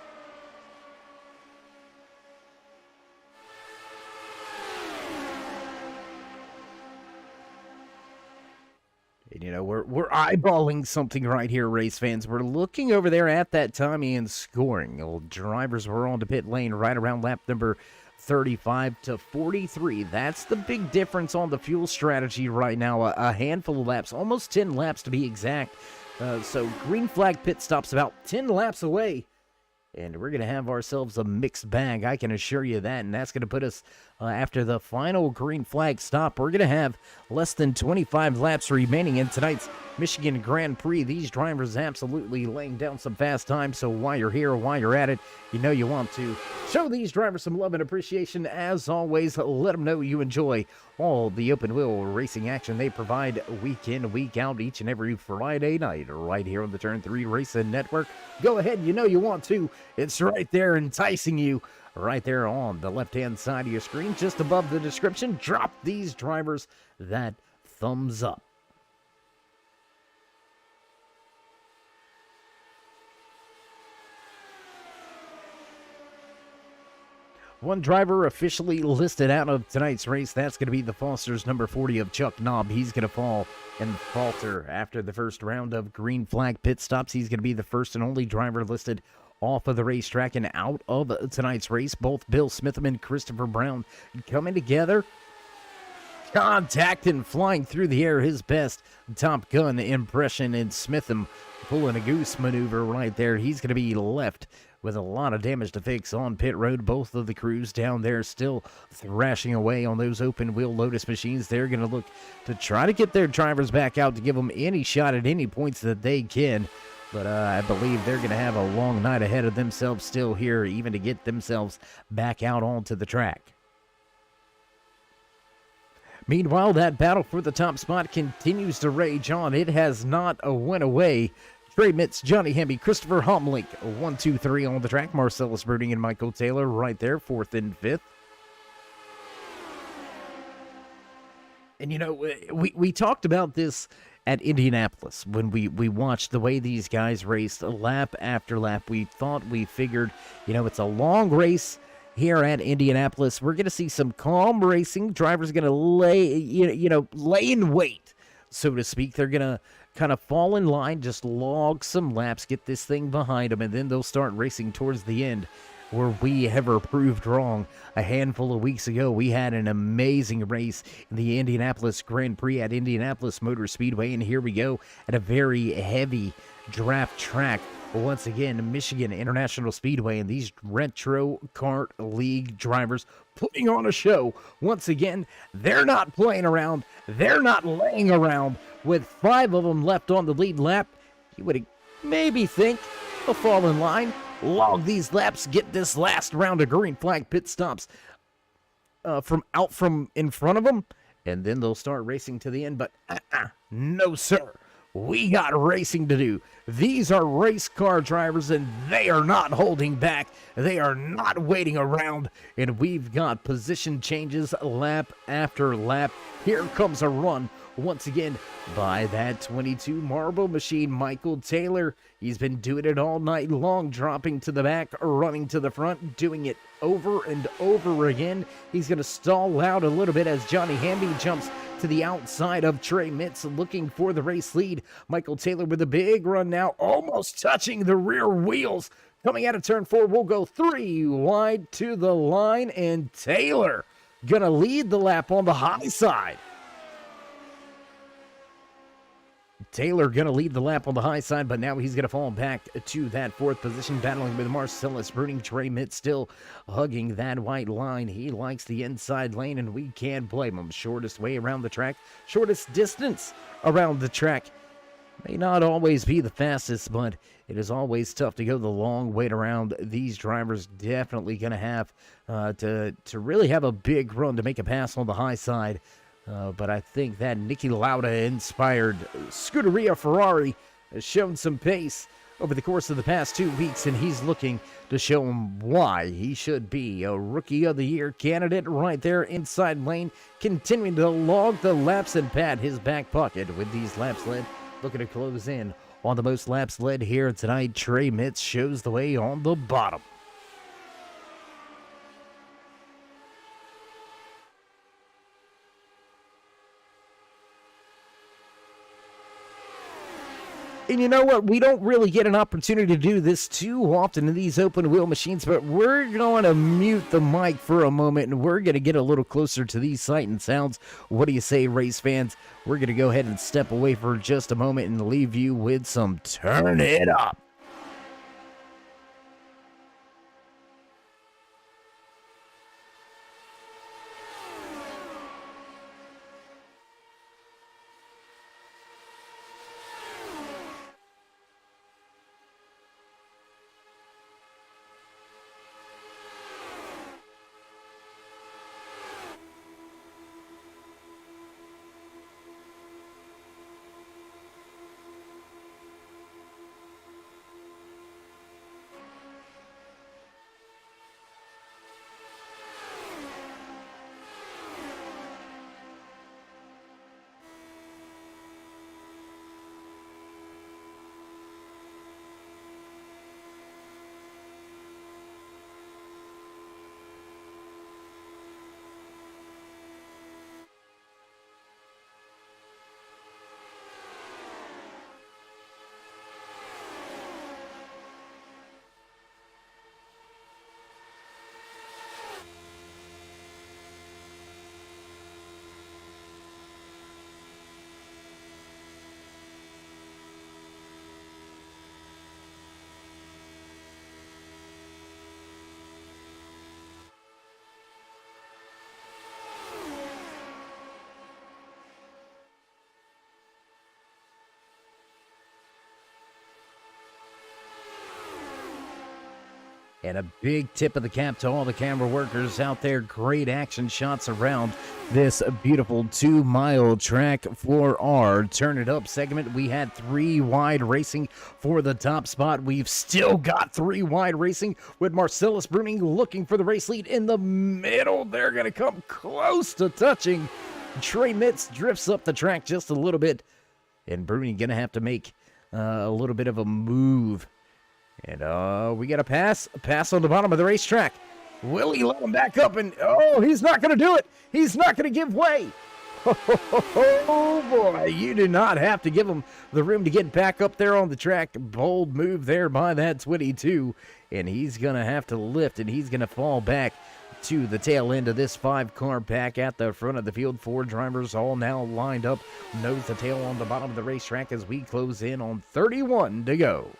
And, you know, we're eyeballing something right here, race fans. We're looking over there at that timing and scoring. Old drivers were on the pit lane right around lap number 35 to 43. That's the big difference on the fuel strategy right now. A handful of laps, almost 10 laps to be exact. So green flag pit stops about 10 laps away. And we're going to have ourselves a mixed bag, I can assure you that. And that's going to put us, after the final green flag stop, we're going to have less than 25 laps remaining in tonight's Michigan Grand Prix. These drivers absolutely laying down some fast time. So while you're here, while you're at it, you know you want to show these drivers some love and appreciation. As always, let them know you enjoy all the open wheel racing action they provide week in, week out, each and every Friday night, right here on the Turn 3 Racing Network. Go ahead, you know you want to. It's right there enticing you, right there on the left-hand side of your screen, just above the description. Drop these drivers that thumbs up. One driver officially listed out of tonight's race. That's going to be the Foster's number 40 of Chuck Knobb. He's going to fall and falter after the first round of green flag pit stops. He's going to be the first and only driver listed off of the racetrack and out of tonight's race. Both Bill Smitham and Christopher Brown coming together. Contact and flying through the air, his best Top Gun impression, and Smitham pulling a goose maneuver right there. He's going to be left with a lot of damage to fix on pit road. Both of the crews down there still thrashing away on those open wheel Lotus machines. They're going to look to try to get their drivers back out to give them any shot at any points that they can. But I believe they're going to have a long night ahead of themselves still here, even to get themselves back out onto the track. Meanwhile, that battle for the top spot continues to rage on. It has not went away. Trey Mitz, Johnny Hemby, Christopher Homlink, 1, 2, 3 on the track. Marcellus Brooding and Michael Taylor right there, 4th and 5th. And, you know, we talked about this at Indianapolis when we watched the way these guys raced lap after lap. We figured, you know, it's a long race here at Indianapolis. We're going to see some calm racing. Drivers going to lay in wait, so to speak. They're going to kind of fall in line, just log some laps, get this thing behind them, and then they'll start racing towards the end. Were we ever proved wrong? A handful of weeks ago, we had an amazing race in the Indianapolis Grand Prix at Indianapolis Motor Speedway, and here we go at a very heavy draft track. Once again, Michigan International Speedway, and these Retro Kart League drivers putting on a show. Once again, they're not playing around. They're not laying around. With 5 of them left on the lead lap, you would maybe think they'll fall in line, log these laps, get this last round of green flag pit stops from in front of them, and then they'll start racing to the end. But no, sir. We got racing to do. These are race car drivers, and they are not holding back. They are not waiting around, and we've got position changes lap after lap. Here comes a run once again by that 22 Marble Machine, Michael Taylor. He's been doing it all night long, dropping to the back, running to the front, doing it over and over again. He's going to stall out a little bit as Johnny Hamby jumps to the outside of Trey Mitz, looking for the race lead. Michael Taylor with a big run now, almost touching the rear wheels. Coming out of turn 4, we'll go 3 wide to the line, and Taylor gonna lead the lap on the high side. Taylor going to lead the lap on the high side, but now he's going to fall back to that 4th position, battling with Marcellus Brooding. Trey Mitz still hugging that white line. He likes the inside lane, and we can't blame him. Shortest way around the track, shortest distance around the track. May not always be the fastest, but it is always tough to go the long way around. These drivers definitely going to have to really have a big run to make a pass on the high side. But I think that Niki Lauda-inspired Scuderia Ferrari has shown some pace over the course of the past 2 weeks, and he's looking to show him why he should be a Rookie of the Year candidate right there inside lane, continuing to log the laps and pad his back pocket with these laps led. Looking to close in on the most laps led here tonight. Trey Mitz shows the way on the bottom. And you know what? We don't really get an opportunity to do this too often in these open wheel machines, but we're going to mute the mic for a moment, and we're going to get a little closer to these sight and sounds. What do you say, race fans? We're going to go ahead and step away for just a moment and leave you with some Turn It Up. And a big tip of the cap to all the camera workers out there. Great action shots around this beautiful 2-mile track for our Turn It Up segment. We had 3 wide racing for the top spot. We've still got 3 wide racing with Marcellus Bruning looking for the race lead in the middle. They're going to come close to touching. Trey Mitz drifts up the track just a little bit. And Bruning going to have to make a little bit of a move. And we got a pass on the bottom of the racetrack. Will he let him back up? And he's not going to do it. He's not going to give way. Oh boy, you do not have to give him the room to get back up there on the track. Bold move there by that 22, and he's going to have to lift, and he's going to fall back to the tail end of this 5-car pack at the front of the field. 4 drivers all now lined up, nose to tail on the bottom of the racetrack as we close in on 31 to go.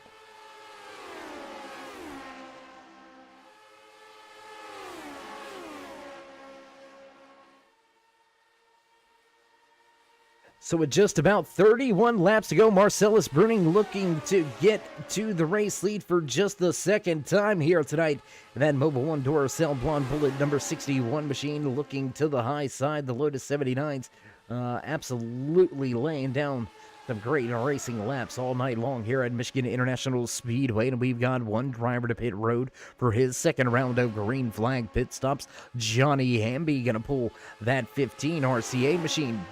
So with just about 31 laps to go, Marcellus Bruning looking to get to the race lead for just the second time here tonight. And that Mobil 1 Duracell Blonde Bullet number 61 machine looking to the high side. The Lotus 79s absolutely laying down some great racing laps all night long here at Michigan International Speedway. And we've got 1 driver to pit road for his second round of green flag pit stops. Johnny Hamby going to pull that 15 RCA machine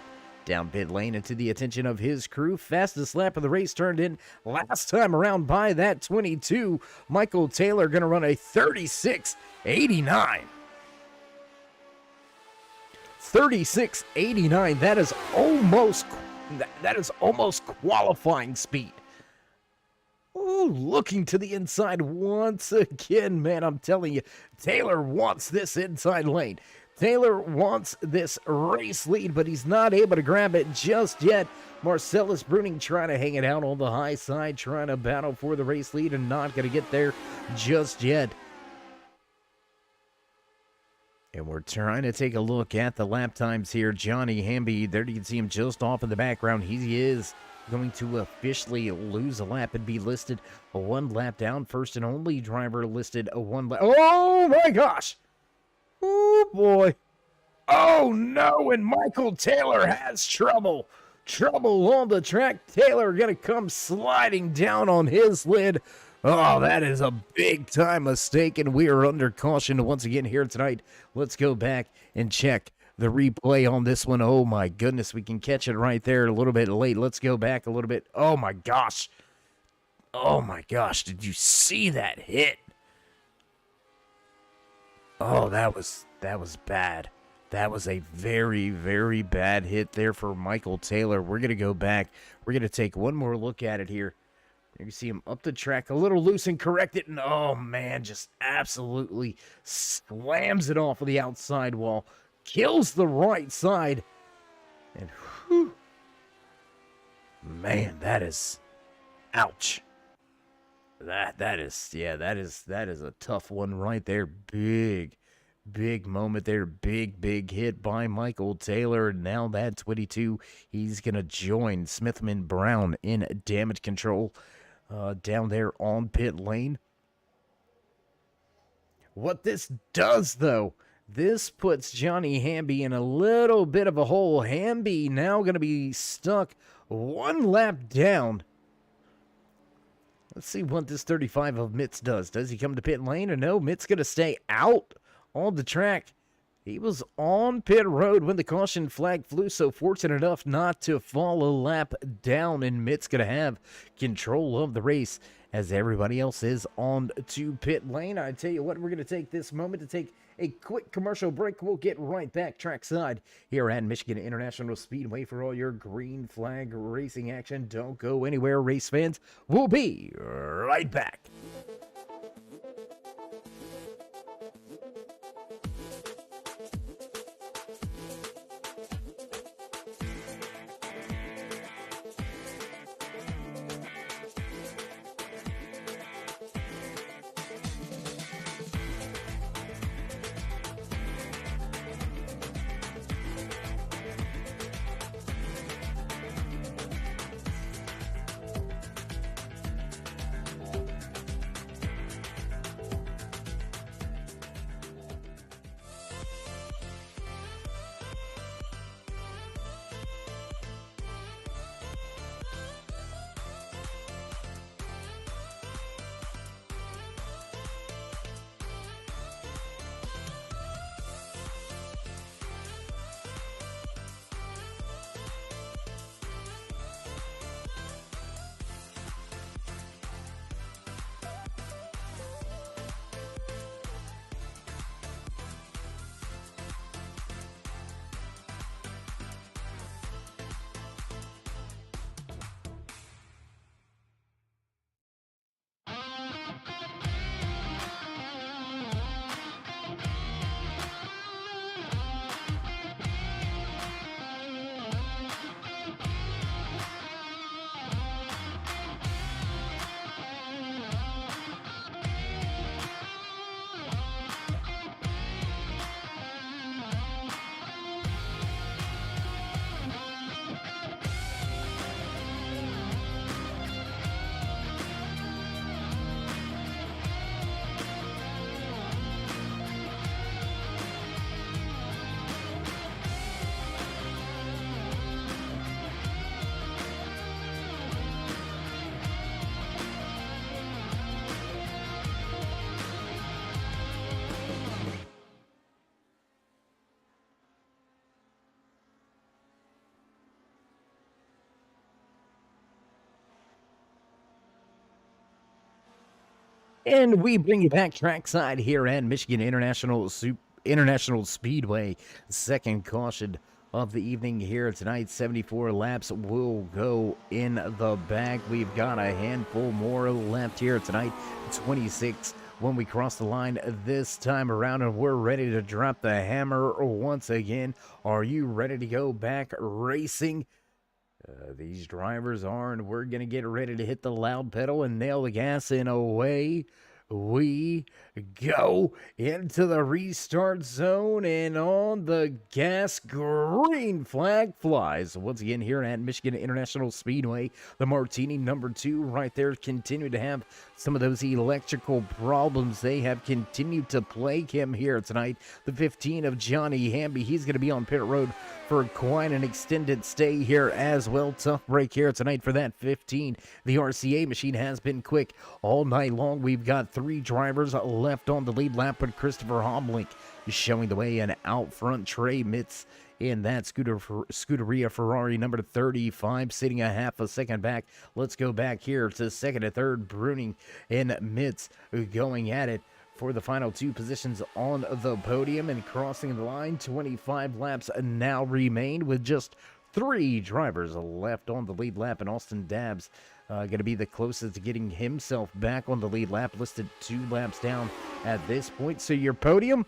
down pit lane and to the attention of his crew. Fastest lap of the race turned in last time around by that 22. Michael Taylor going to run a 36.89. 36.89. That is almost qualifying speed. Ooh, looking to the inside once again, man. I'm telling you, Taylor wants this inside lane. Taylor wants this race lead, but he's not able to grab it just yet. Marcellus Bruning trying to hang it out on the high side, trying to battle for the race lead and not going to get there just yet. And we're trying to take a look at the lap times here. Johnny Hamby, there you can see him just off in the background. He is going to officially lose a lap and be listed a 1 lap down. First and only driver listed a 1 lap. Oh my gosh! Oh boy. Oh no, and Michael Taylor has trouble. Trouble on the track. Taylor gonna come sliding down on his lid. Oh, that is a big time mistake, and we are under caution once again here tonight. Let's go back and check the replay on this one. Oh my goodness, we can catch it right there a little bit late. Let's go back a little bit. Oh my gosh. Oh my gosh, did you see that hit? Oh, that was bad. That was a very, very bad hit there for Michael Taylor. We're going to go back. We're going to take one more look at it here. You can see him up the track, a little loose and correct it. And oh, man, just absolutely slams it off of the outside wall. Kills the right side. And whew. Man, that is, ouch. That is a tough one right there. Big moment there. Big hit by Michael Taylor. Now that 22, he's going to join Smithman Brown in damage control down there on pit lane. What this does, though, this puts Johnny Hamby in a little bit of a hole. Hamby now going to be stuck 1 lap down. Let's see what this 35 of Mitz does. Does he come to pit lane or no? Mitz going to stay out on the track. He was on pit road when the caution flag flew, so fortunate enough not to fall a lap down, and Mitz going to have control of the race as everybody else is on to pit lane. I tell you what, we're going to take this moment to take a quick commercial break. We'll get right back trackside here at Michigan International Speedway for all your green flag racing action. Don't go anywhere, race fans. We'll be right back. And we bring you back trackside here at Michigan International Speedway. Second caution of the evening here tonight. 74 laps will go in the bag. We've got a handful more left here tonight. 26 when we cross the line this time around, and we're ready to drop the hammer once again. Are you ready to go back racing? These drivers are, and we're going to get ready to hit the loud pedal and nail the gas, and away we go into the restart zone, and on the gas, green flag flies. Once again here at Michigan International Speedway, the Martini number 2 right there continued to have some of those electrical problems. They have continued to plague him here tonight. The 15 of Johnny Hamby, he's going to be on pit road for quite an extended stay here as well. Tough break here tonight for that 15. The RCA machine has been quick all night long. We've got 3 drivers left on the lead lap, but Christopher Homlink is showing the way, and out front Trey Mitz in that Scuderia Ferrari number 35, sitting a half a second back. Let's go back here to second and third. Bruning and Mitz going at it for the final 2 positions on the podium, and crossing the line. 25 laps now remain with just 3 drivers left on the lead lap, and Austin Dabbs going to be the closest to getting himself back on the lead lap, listed 2 laps down at this point. So your podium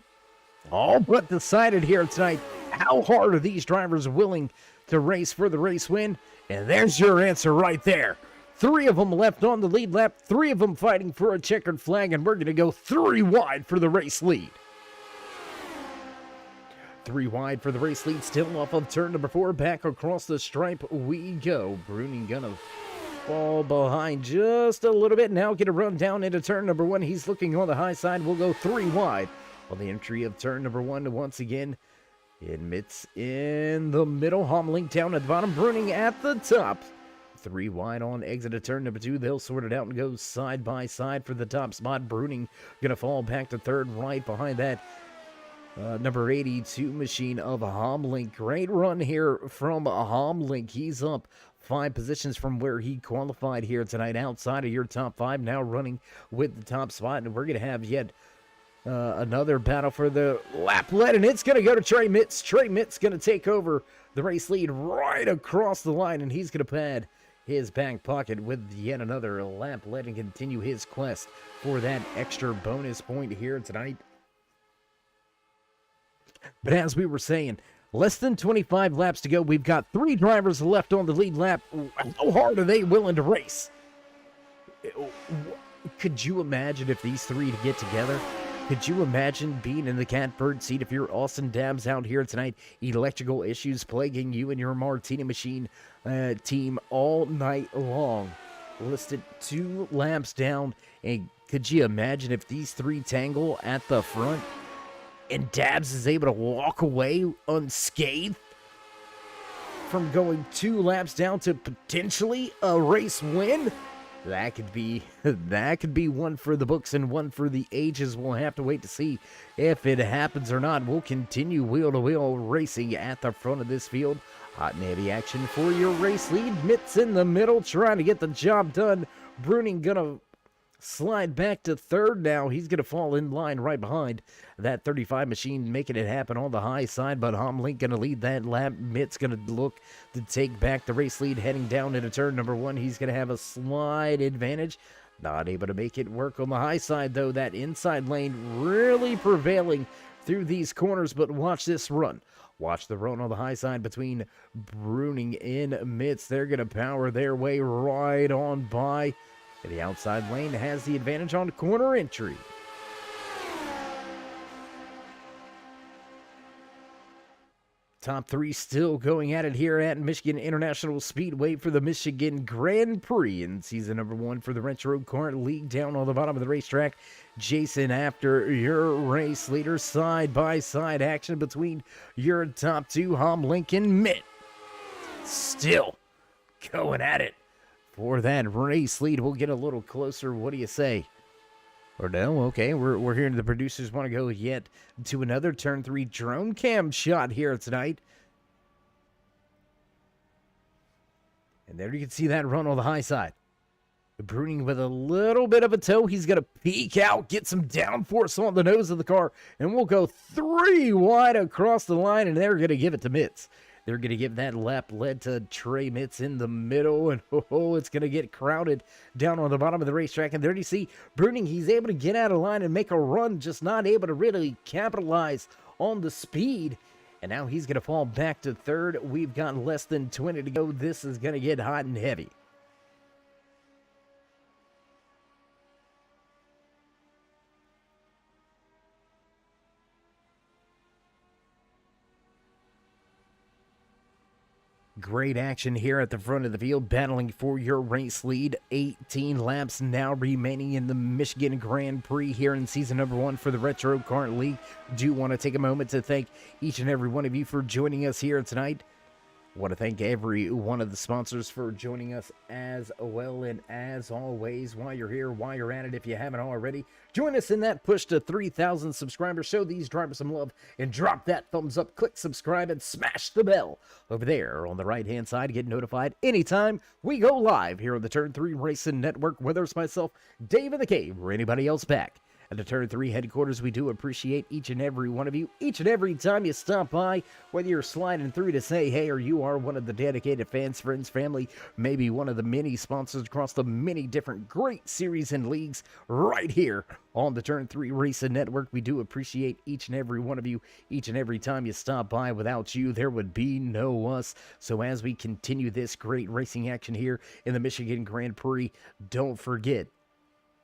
all but decided here tonight. How hard are these drivers willing to race for the race win? And there's your answer right there. 3 of them left on the lead lap, 3 of them fighting for a checkered flag, and we're going to go 3 wide for the race lead. 3 wide for the race lead, still off of turn number 4. Back across the stripe we go. Bruning gonna fall behind just a little bit. Now get a run down into turn number 1. He's looking on the high side. We'll go 3 wide on the entry of turn number 1. Once again, Mitz in the middle. Homlink down at the bottom. Bruning at the top. 3 wide on exit of turn number 2. They'll sort it out and go side by side for the top spot. Bruning gonna fall back to third right behind that number 82 machine of Homlink. Great run here from Homlink. He's up 5 positions from where he qualified here tonight, outside of your top 5, now running with the top spot. And we're going to have yet another battle for the lap lead, and it's going to go to Trey Mitz. Trey Mitz going to take over the race lead right across the line, and he's going to pad his back pocket with yet another lap lead and continue his quest for that extra bonus point here tonight. But as we were saying, less than 25 laps to go. We've got 3 drivers left on the lead lap. How hard are they willing to race? Could you imagine if these 3 to get together? Could you imagine being in the catbird seat if you're Austin Dabbs out here tonight? Electrical issues plaguing you and your Martini machine team all night long. Listed 2 laps down. And could you imagine if these 3 tangle at the front and Dabbs is able to walk away unscathed from going 2 laps down to potentially a race win? That could be one for the books and one for the ages. We'll have to wait to see if it happens or not. We'll continue wheel-to-wheel racing at the front of this field. Hot and heavy action for your race lead. Mitz in the middle trying to get the job done. Bruning gonna slide back to third now. He's going to fall in line right behind that 35 machine, making it happen on the high side, but Homlink going to lead that lap. Mitt's going to look to take back the race lead heading down into turn number 1. He's going to have a slight advantage. Not able to make it work on the high side, though. That inside lane really prevailing through these corners, but watch this run. Watch the run on the high side between Bruning and Mitz. They're going to power their way right on by. The outside lane has the advantage on corner entry. Top 3 still going at it here at Michigan International Speedway for the Michigan Grand Prix in season number 1 for the Retro Kart League. Down on the bottom of the racetrack, Jason after your race leader. Side by side action between your top 2, Homlink and Mitt. Still going at it for that race lead. We'll get a little closer. What do you say? Or no? Okay, we're hearing the producers want to go yet to another turn 3 drone cam shot here tonight. And there you can see that run on the high side. Bruning with a little bit of a toe. He's going to peek out, get some downforce on the nose of the car, and we'll go 3 wide across the line, and they're going to give it to Mitz. They're going to give that lap led to Trey Mitz in the middle, and it's going to get crowded down on the bottom of the racetrack. And there you see Bruning, he's able to get out of line and make a run, just not able to really capitalize on the speed. And now he's going to fall back to third. We've got less than 20 to go. This is going to get hot and heavy. Great action here at the front of the field, battling for your race lead. 18 laps now remaining in the Michigan Grand Prix here in season number 1 for the Retro Kart League. Do want to take a moment to thank each and every one of you for joining us here tonight. Want to thank every one of the sponsors for joining us as well. And as always, while you're here, while you're at it, if you haven't already, join us in that push to 3,000 subscribers. Show these drivers some love and drop that thumbs up. Click subscribe and smash the bell over there on the right-hand side. Get notified anytime we go live here on the Turn 3 Racing Network, whether it's myself, Dave in the Cave, or anybody else back at the Turn 3 headquarters. We do appreciate each and every one of you, each and every time you stop by, whether you're sliding through to say hey, or you are one of the dedicated fans, friends, family, maybe one of the many sponsors across the many different great series and leagues right here on the Turn 3 Racing Network. We do appreciate each and every one of you, each and every time you stop by. Without you, there would be no us. So as we continue this great racing action here in the Michigan Grand Prix, don't forget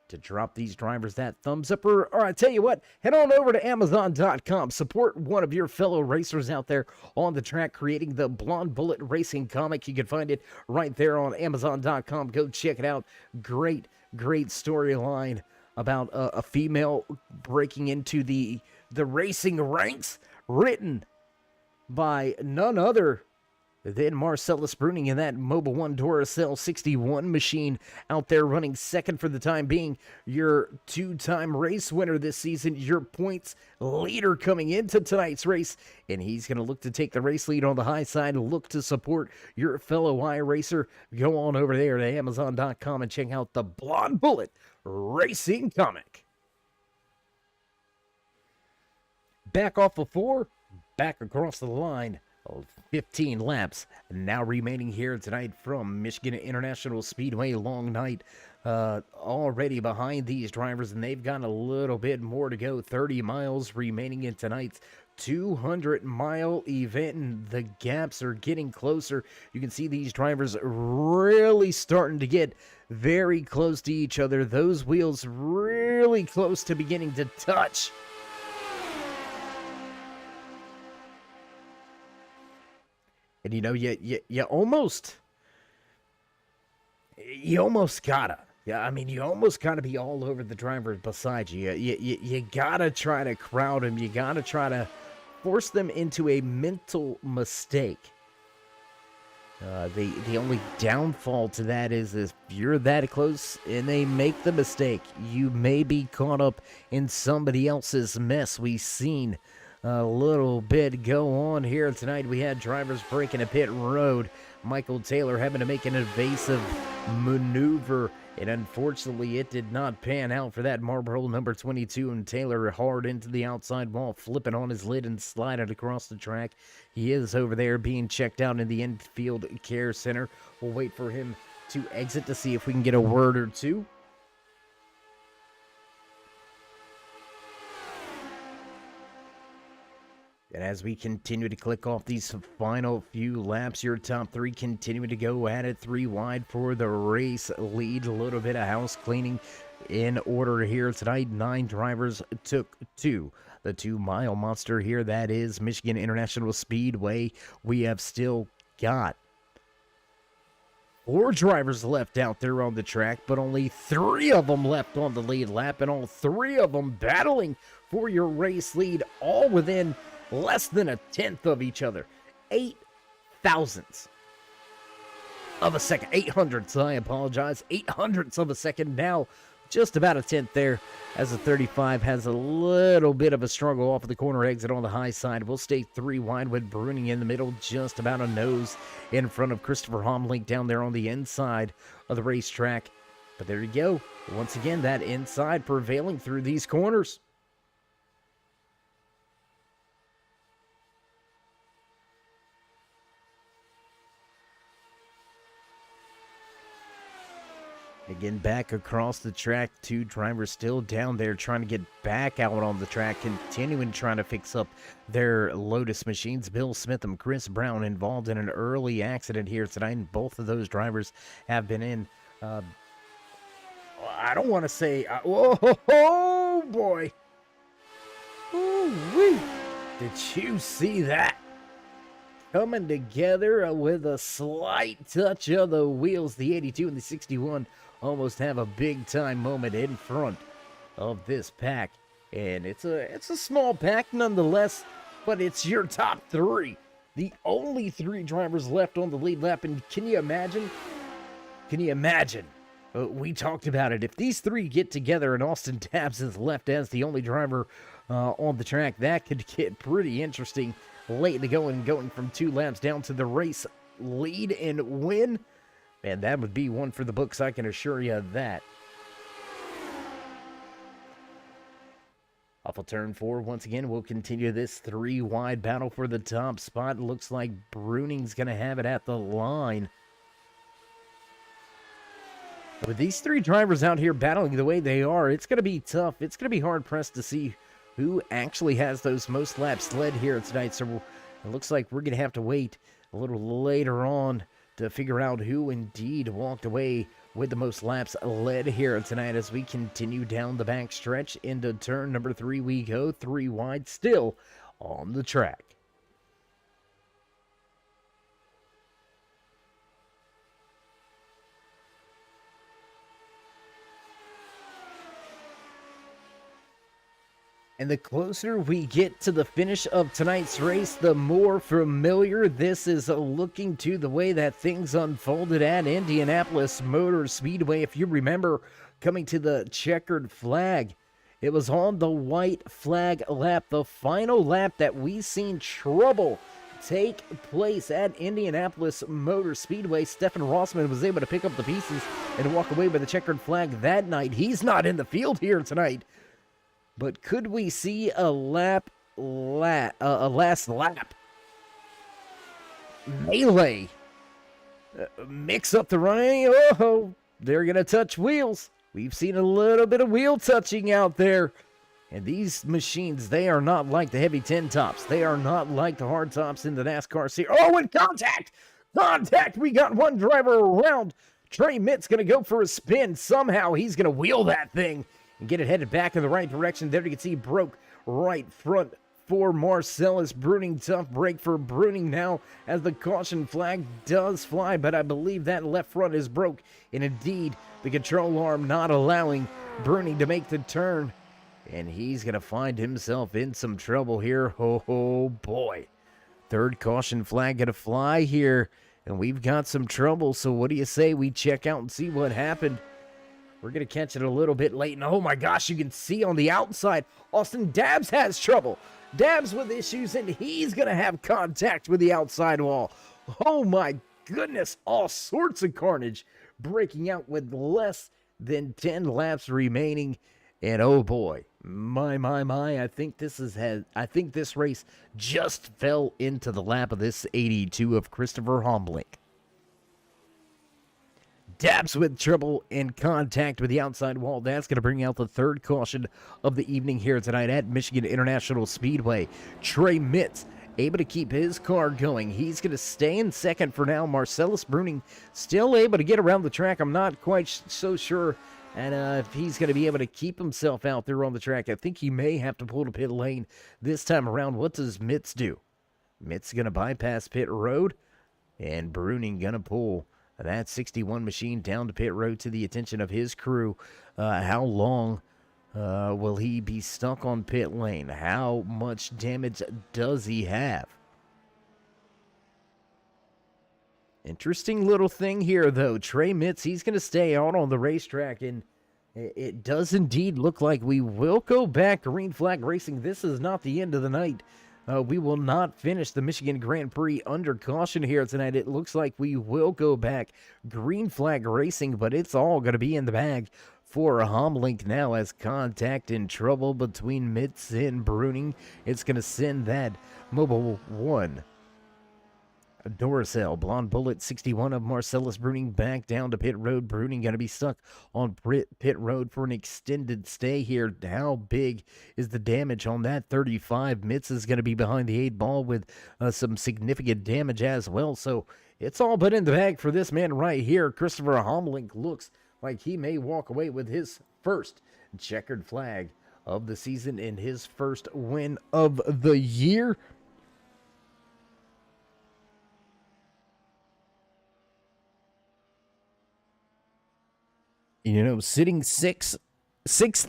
to drop these drivers that thumbs up, or I tell you what, head on over to Amazon.com. Support one of your fellow racers out there on the track creating the Blonde Bullet Racing comic. You can find it right there on Amazon.com. Go check it out. Great storyline about a female breaking into the racing ranks, written by none other then Marcellus Bruning in that Mobil 1 Duracell 61 machine out there running second for the time being. Your 2-time race winner this season, your points leader coming into tonight's race. And he's going to look to take the race lead on the high side, look to support your fellow iRacer. Go on over there to Amazon.com and check out the Blonde Bullet Racing comic. Back off of 4, back across the line. 15 laps now remaining here tonight from Michigan International Speedway. Long night already behind these drivers, and they've got a little bit more to go. 30 miles remaining in tonight's 200-mile event, and the gaps are getting closer. You can see these drivers really starting to get very close to each other. Those wheels really close to beginning to touch. And, you know, you almost gotta. Yeah, I mean, you almost gotta be all over the driver beside you. You gotta try to crowd them. You gotta try to force them into a mental mistake. The only downfall to that is if you're that close and they make the mistake, you may be caught up in somebody else's mess. We've seen a little bit go on here tonight. We had drivers breaking a pit road. Michael Taylor having to make an evasive maneuver, and unfortunately it did not pan out for that Marlboro number 22, and Taylor hard into the outside wall, flipping on his lid and sliding across the track. He is over there being checked out in the infield care center. We'll wait for him to exit to see if we can get a word or two. And as we continue to click off these final few laps, your top 3 continue to go at it 3 wide for the race lead. A little bit of house cleaning in order here tonight. 9 drivers took 2. The 2-mile monster here, that is Michigan International Speedway. We have still got 4 drivers left out there on the track, but only 3 of them left on the lead lap, and all 3 of them battling for your race lead, all within less than a tenth of each other. 8 thousandths of a second. 800ths, I apologize. 800ths of a second now. Just about a tenth there as the 35 has a little bit of a struggle off of the corner exit on the high side. We'll stay 3 wide with Bruning in the middle, just about a nose in front of Christopher Homlink down there on the inside of the racetrack. But there you go. Once again, that inside prevailing through these corners. Again, back across the track, two drivers still down there trying to get back out on the track, continuing trying to fix up their Lotus machines. Bill Smith and Chris Brown involved in an early accident here tonight, and both of those drivers have been in, I don't want to say, oh boy. Ooh-wee. Did you see that? Coming together with a slight touch of the wheels. The 82 and the 61 almost have a big-time moment in front of this pack. And it's a small pack nonetheless, but it's your top three. The only three drivers left on the lead lap. And can you imagine? We talked about it. If these three get together and Austin Dabbs is left as the only driver on the track, that could get pretty interesting late in the going from 2 laps down to the race lead and win. Man, that would be one for the books, I can assure you of that. Off of turn 4, once again, we'll continue this 3-wide battle for the top spot. Looks like Bruning's going to have it at the line. With these three drivers out here battling the way they are, it's going to be tough. It's going to be hard-pressed to see who actually has those most laps led here tonight. So it looks like we're going to have to wait a little later on to figure out who indeed walked away with the most laps led here tonight as we continue down the back stretch. Into turn number 3 we go, 3 wide, still on the track. And the closer we get to the finish of tonight's race, the more familiar this is looking to the way that things unfolded at Indianapolis Motor Speedway. If you remember, coming to the checkered flag, it was on the white flag lap, the final lap that we seen trouble take place at Indianapolis Motor Speedway. Stefan Rossman was able to pick up the pieces and walk away with the checkered flag that night. He's not in the field here tonight. But could we see a last lap melee? Mix up the running. Oh, they're going to touch wheels. We've seen a little bit of wheel touching out there. And these machines, they are not like the heavy 10 tops. They are not like the hard tops in the NASCAR series. Oh, and contact! Contact! We got one driver around. Trey Mitt's going to go for a spin. Somehow he's going to wheel that thing and get it headed back in the right direction. There you can see broke right front for Marcellus Bruning. Tough break for Bruning now as the caution flag does fly, but I believe that left front is broke. And indeed, the control arm not allowing Bruning to make the turn. And he's going to find himself in some trouble here. Oh boy. Third caution flag going to fly here. And we've got some trouble. So what do you say we check out and see what happened? We're going to catch it a little bit late. And oh my gosh, you can see on the outside, Austin Dabbs has trouble. Dabbs with issues, and he's going to have contact with the outside wall. Oh my goodness, all sorts of carnage breaking out with less than 10 laps remaining. And oh boy, my, I think this race just fell into the lap of this 82 of Christopher Homblink. Dabbs with trouble in contact with the outside wall. That's going to bring out the third caution of the evening here tonight at Michigan International Speedway. Trey Mitz able to keep his car going. He's going to stay in second for now. Marcellus Bruning still able to get around the track. I'm not quite so sure if he's going to be able to keep himself out there on the track. I think he may have to pull to pit lane this time around. What does Mitz do? Mitz going to bypass pit road, and Bruning going to pull that 61 machine down to pit road to the attention of his crew. How long will he be stuck on pit lane? How much damage does he have? Interesting little thing here, though. Trey Mitz, he's going to stay out on the racetrack, and it does indeed look like we will go back green flag racing. This is not the end of the night we will not finish the Michigan Grand Prix under caution here tonight. It looks like we will go back green flag racing, but it's all going to be in the bag for Homlink now as contact in trouble between Mitz and Bruning. It's going to send that Mobile 1 Duracell Blonde Bullet 61 of Marcellus Bruning back down to pit road. Bruning going to be stuck on pit road for an extended stay here. How big is the damage on that 35? Mitz is going to be behind the 8 ball with some significant damage as well. So it's all but in the bag for this man right here. Christopher Homlink looks like he may walk away with his first checkered flag of the season and his first win of the year. You know, sitting sixth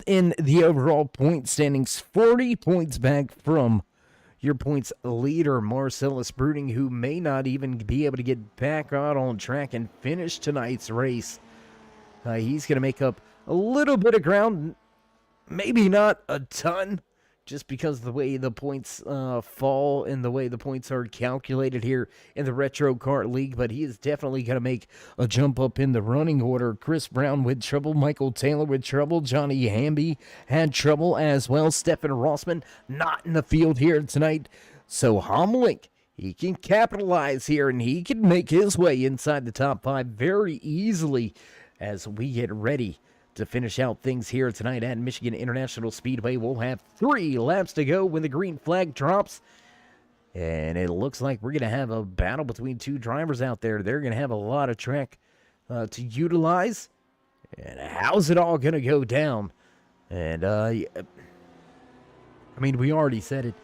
in the overall point standings, 40 points back from your points leader, Marcellus Bruning, who may not even be able to get back out on track and finish tonight's race. He's going to make up a little bit of ground, maybe not a ton, just because of the way the points fall and the way the points are calculated here in the Retro Kart League, but he is definitely going to make a jump up in the running order. Chris Brown with trouble, Michael Taylor with trouble, Johnny Hamby had trouble as well, Stefan Rossman not in the field here tonight. So Homlink, he can capitalize here and he can make his way inside the top 5 very easily as we get ready to finish out things here tonight at Michigan International Speedway. We'll have 3 laps to go when the green flag drops. And it looks like we're going to have a battle between 2 drivers out there. They're going to have a lot of track to utilize. And how's it all going to go down? And, I mean, we already said it.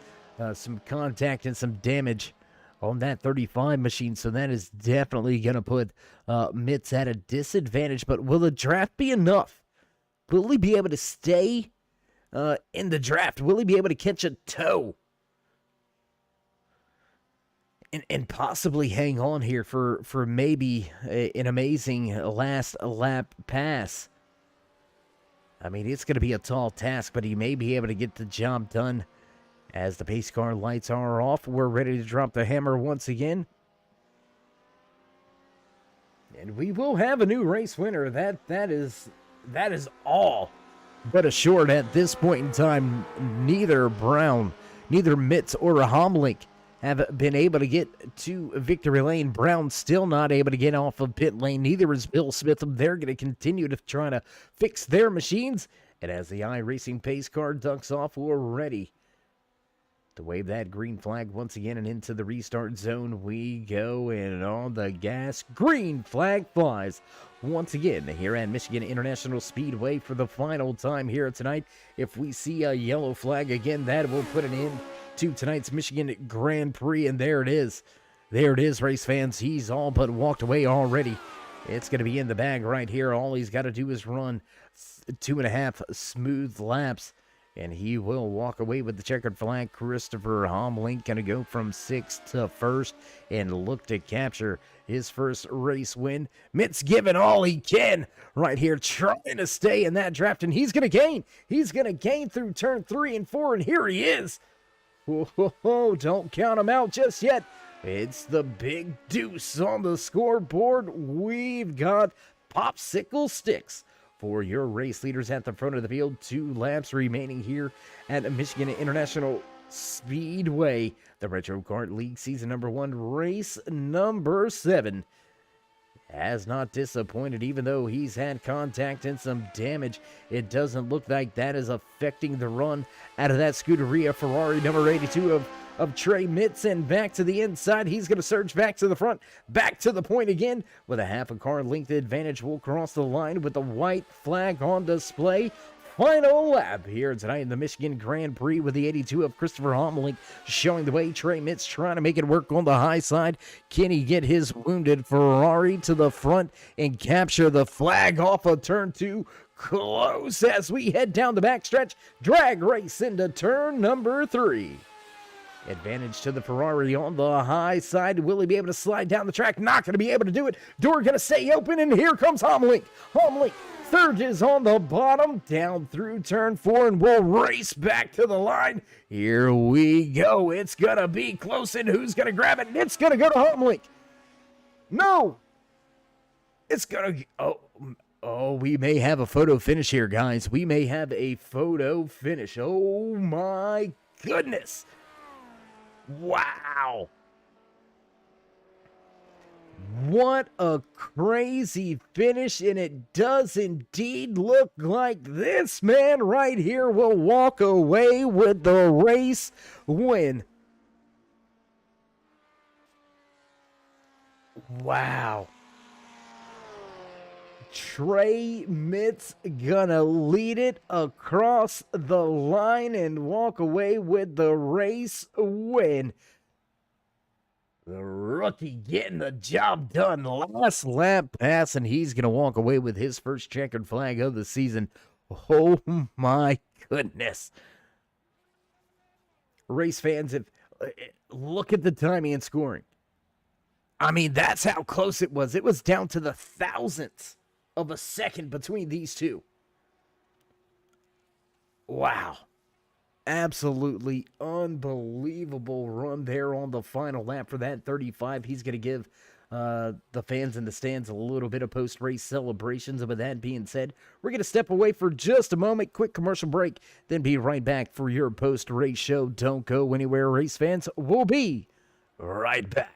Some contact and some damage on that 35 machine, so that is definitely going to put Mitz at a disadvantage. But will the draft be enough? Will he be able to stay in the draft? Will he be able to catch a toe and possibly hang on here for maybe an amazing last lap pass? I mean, it's going to be a tall task, but he may be able to get the job done. As the pace car lights are off, we're ready to drop the hammer once again. And we will have a new race winner. That is all but assured at this point in time. Neither Mitz or Homlink have been able to get to victory lane. Brown still not able to get off of pit lane. Neither is Bill Smitham. They're going to continue to try to fix their machines. And as the iRacing pace car ducks off, we're ready to wave that green flag once again, and into the restart zone we go, and on the gas, green flag flies once again here at Michigan International Speedway for the final time here tonight. If we see a yellow flag again, that will put an end to tonight's Michigan Grand Prix, and there it is. There it is, race fans. He's all but walked away already. It's going to be in the bag right here. All he's got to do is run 2.5 smooth laps, and he will walk away with the checkered flag. Christopher Homlink going to go from 6th to 1st and look to capture his first race win. Mitz giving all he can right here, trying to stay in that draft, and he's going to gain. He's going to gain through turn 3 and 4, and here he is. Whoa, don't count him out just yet. It's the big deuce on the scoreboard. We've got popsicle sticks for your race leaders at the front of the field. 2 laps remaining here at Michigan International Speedway. The Retro Kart League Season number 1, race number 7 has not disappointed, even though he's had contact and some damage. It doesn't look like that is affecting the run out of that Scuderia Ferrari number 82 of Trey Mitz, and back to the inside. He's going to surge back to the front, back to the point again with a half a car length advantage. We'll cross the line with the white flag on display. Final lap here tonight in the Michigan Grand Prix with the 82 of Christopher Homlink showing the way. Trey Mitz trying to make it work on the high side. Can he get his wounded Ferrari to the front and capture the flag off of turn 2? Close as we head down the backstretch. Drag race into turn number 3. Advantage to the Ferrari on the high side. Will he be able to slide down the track? Not going to be able to do it. Door going to stay open, and here comes Homlink. Homlink Surges on the bottom, down through turn 4, and we'll race back to the line. Here we go. It's going to be close, and who's going to grab it? It's going to go to Homelink. No. It's going to... Oh, we may have a photo finish here, guys. We may have a photo finish. Oh, my goodness. Wow. What a crazy finish, and it does indeed look like this man right here will walk away with the race win. Wow. Trey Mitz gonna lead it across the line and walk away with the race win. The rookie getting the job done. Last lap pass, and he's going to walk away with his first checkered flag of the season. Oh, my goodness. Race fans, look at the timing and scoring. I mean, that's how close it was. It was down to the thousandths of a second between these two. Wow. Absolutely unbelievable run there on the final lap for that 35. He's going to give the fans in the stands a little bit of post-race celebrations. And with that being said, we're going to step away for just a moment, quick commercial break, then be right back for your post-race show. Don't go anywhere, race fans. We'll be right back.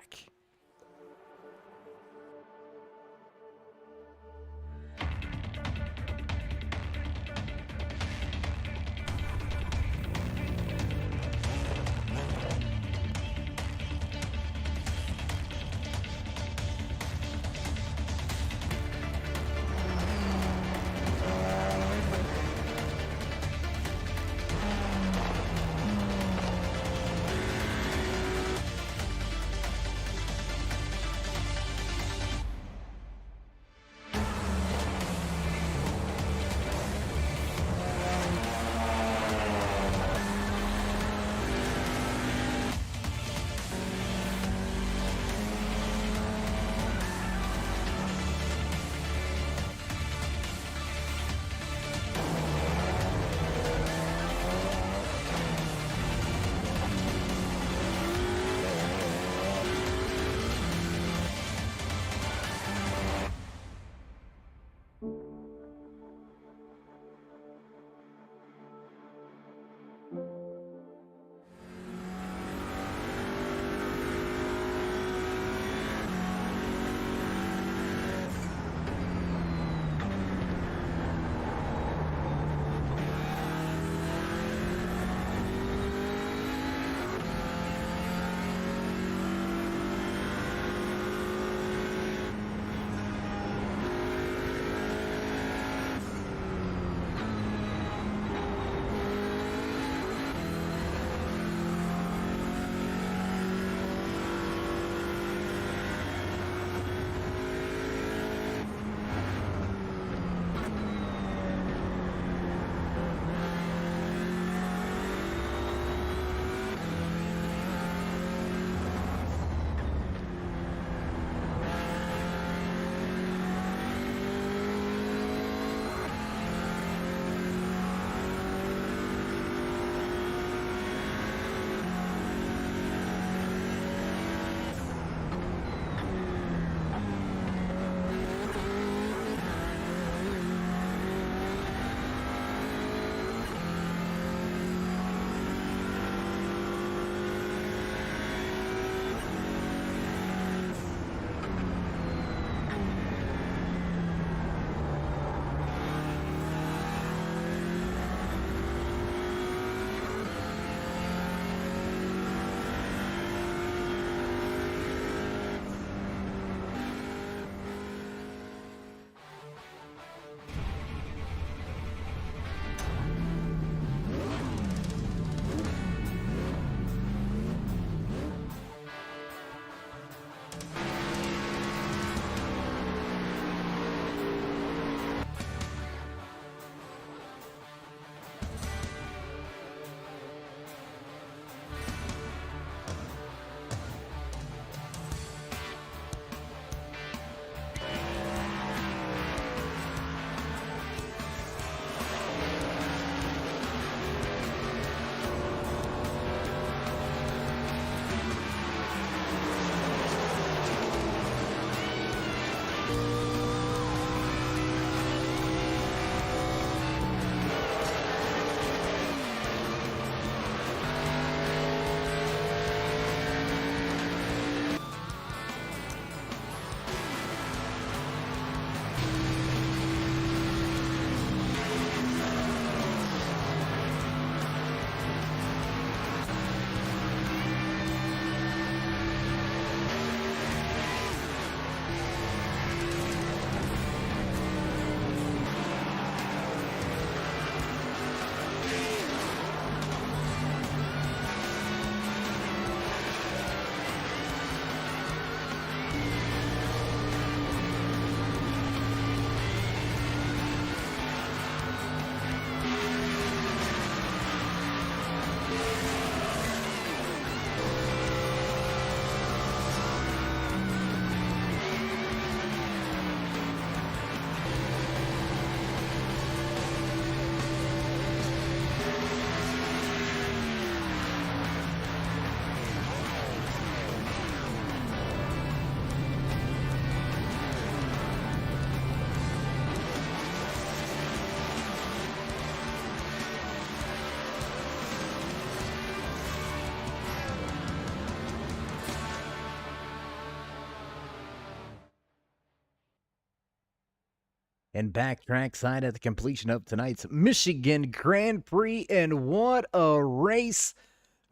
and backtrack side at the completion of tonight's Michigan Grand Prix. And what a race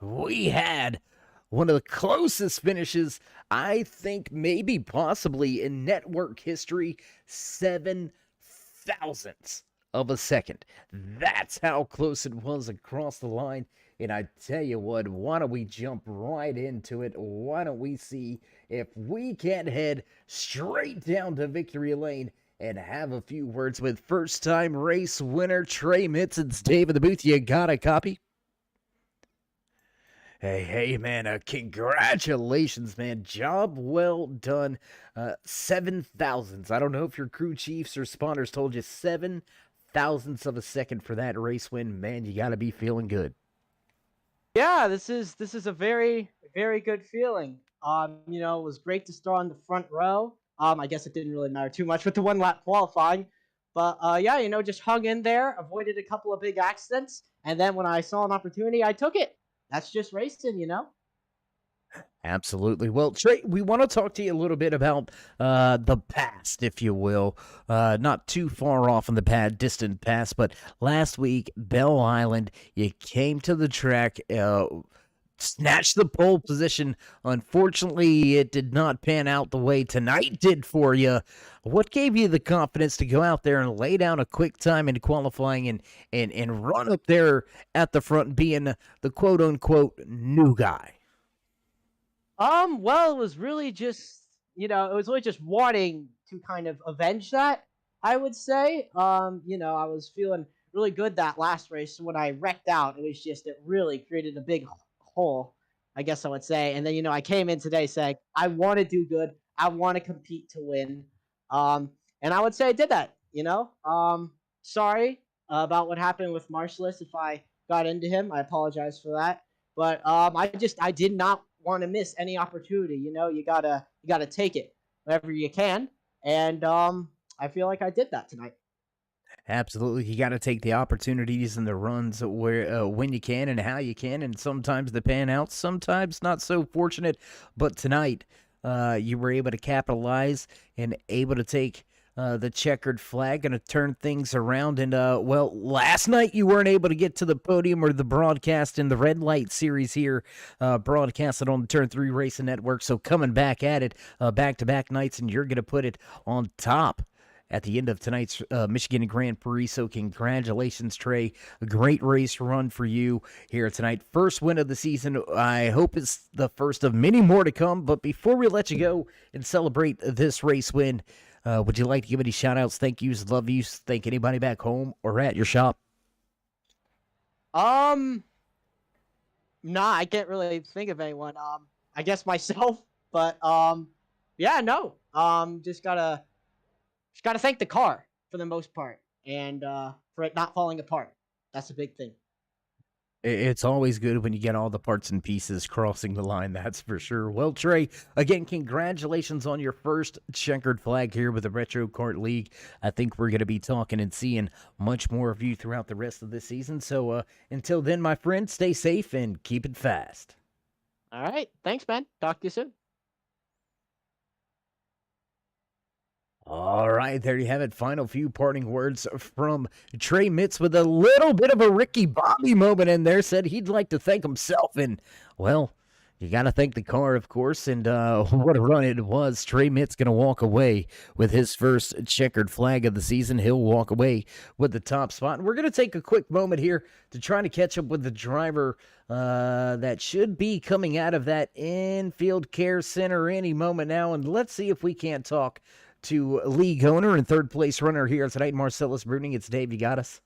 we had! One of the closest finishes, I think, maybe possibly in network history, 7 thousandths of a second. That's how close it was across the line. And I tell you what, why don't we jump right into it? Why don't we see if we can't head straight down to victory lane and have a few words with first-time race winner Trey Mitz. It's Dave in the booth. You got a copy? Hey, man, congratulations, man. Job well done. 7 thousandths. I don't know if your crew chiefs or spawners told you 7 thousandths of a second for that race win. Man, you got to be feeling good. Yeah, this is a very good feeling. It was great to start on the front row. I guess it didn't really matter too much with the one lap qualifying, but yeah, just hung in there, avoided a couple of big accidents, and then when I saw an opportunity, I took it. That's just racing. Absolutely. Well, Trey, we want to talk to you a little bit about the past, if you will. Not too far off in the distant past, but last week, Bell Island, you came to the track, snatched the pole position. Unfortunately, it did not pan out the way tonight did for you. What gave you the confidence to go out there and lay down a quick time in qualifying and run up there at the front being the quote-unquote new guy? Well, it was really just, it was really just wanting to kind of avenge that, I would say. I was feeling really good that last race. When I wrecked out, it really created a big hole, I guess I would say. And then, I came in today saying, I want to do good. I want to compete to win. And I would say I did that, Sorry about what happened with Marcellus. If I got into him, I apologize for that. But I did not want to miss any opportunity. You gotta take it whenever you can, and I feel like I did that tonight. Absolutely, you got to take the opportunities and the runs where when you can and how you can, and sometimes they pan out, sometimes not so fortunate. But tonight, you were able to capitalize and able to take the checkered flag, going to turn things around. And, well, last night you weren't able to get to the podium or the broadcast in the Red Light Series here, broadcasted on the Turn 3 Racing Network. So coming back at it back-to-back nights, and you're going to put it on top at the end of tonight's Michigan Grand Prix. So congratulations, Trey. A great race run for you here tonight. First win of the season. I hope it's the first of many more to come. But before we let you go and celebrate this race win, would you like to give any shout-outs, thank yous, love yous, thank anybody back home or at your shop? Nah, I can't really think of anyone. I guess myself, but yeah, no. Just gotta thank the car for the most part, and for it not falling apart. That's a big thing. It's always good when you get all the parts and pieces crossing the line, that's for sure. Well, Trey, again, congratulations on your first checkered flag here with the Retro Kart League. I think we're going to be talking and seeing much more of you throughout the rest of this season. So until then, my friend, stay safe and keep it fast. All right. Thanks, man. Talk to you soon. All right, there you have it. Final few parting words from Trey Mitz with a little bit of a Ricky Bobby moment in there. Said he'd like to thank himself, and, well, you got to thank the car, of course, and what a run it was. Trey Mitz going to walk away with his first checkered flag of the season. He'll walk away with the top spot. And we're going to take a quick moment here to try to catch up with the driver that should be coming out of that infield care center any moment now, and let's see if we can't talk to league owner and third place runner here tonight, Marcellus Bruning. It's Dave. You got us?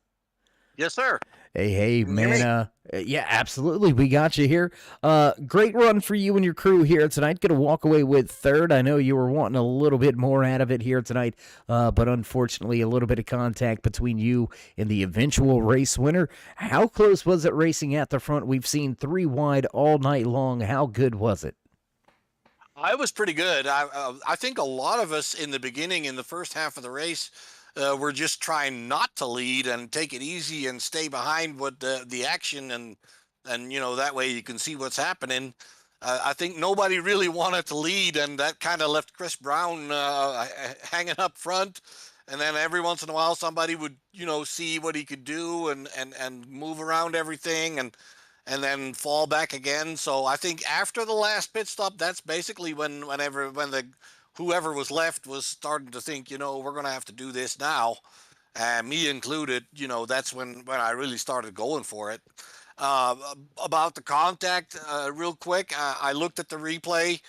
Yes, sir. Hey, man. Yeah, absolutely. We got you here. Great run for you and your crew here tonight. Going to walk away with third. I know you were wanting a little bit more out of it here tonight, but unfortunately, a little bit of contact between you and the eventual race winner. How close was it racing at the front? We've seen 3 wide all night long. How good was it? I was pretty good. I think a lot of us in the beginning, in the first half of the race, were just trying not to lead and take it easy and stay behind what the action and that way you can see what's happening. I think nobody really wanted to lead, and that kind of left Chris Brown hanging up front. and then every once in a while somebody would, see what he could do and move around everything and then fall back again. So I think after the last pit stop, that's basically when the whoever was left was starting to think, we're going to have to do this now, and me included. That's when I really started going for it. Uh, about the contact, real quick, I looked at the replay.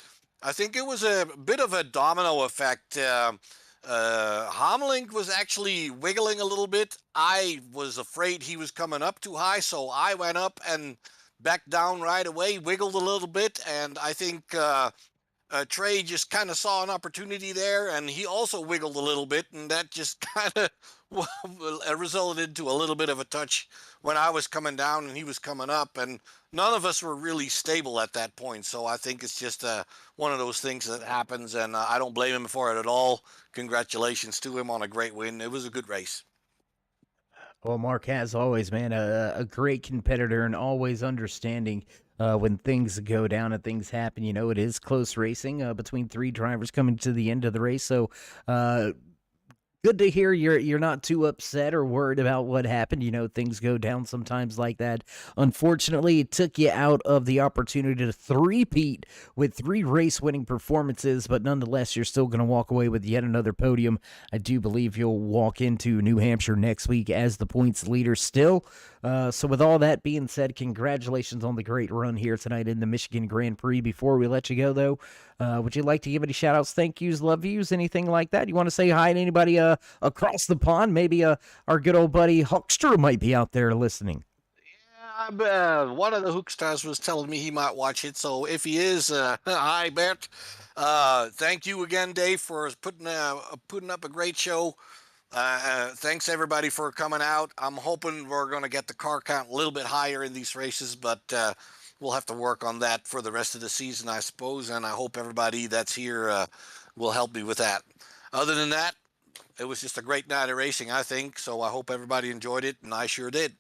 I think it was a bit of a domino effect. Homlink was actually wiggling a little bit. I was afraid he was coming up too high, so I went up and back down right away, wiggled a little bit, and I think Trey just kind of saw an opportunity there, and he also wiggled a little bit, and that just kind of resulted into a little bit of a touch when I was coming down and he was coming up, and none of us were really stable at that point. So I think it's just one of those things that happens, and I don't blame him for it at all. Congratulations to him on a great win. It was a good race. Well, Mark, as always, man, a great competitor and always understanding when things go down and things happen. It is close racing between three drivers coming to the end of the race. So good to hear you're not too upset or worried about what happened. Things go down sometimes like that. Unfortunately, it took you out of the opportunity to three-peat with 3 race-winning performances, but nonetheless, you're still going to walk away with yet another podium. I do believe you'll walk into New Hampshire next week as the points leader still. So with all that being said, congratulations on the great run here tonight in the Michigan Grand Prix. Before we let you go, though, would you like to give any shout-outs, thank yous, love yous, anything like that? You want to say hi to anybody across the pond? Maybe our good old buddy Huckster might be out there listening. Yeah, one of the Hookstars was telling me he might watch it, so if he is, hi, Bert. Thank you again, Dave, for putting up a great show. Thanks everybody for coming out. I'm hoping we're going to get the car count a little bit higher in these races, but we'll have to work on that for the rest of the season, I suppose, and I hope everybody that's here will help me with that. Other than that, it was just a great night of racing, I think, so I hope everybody enjoyed it, and I sure did.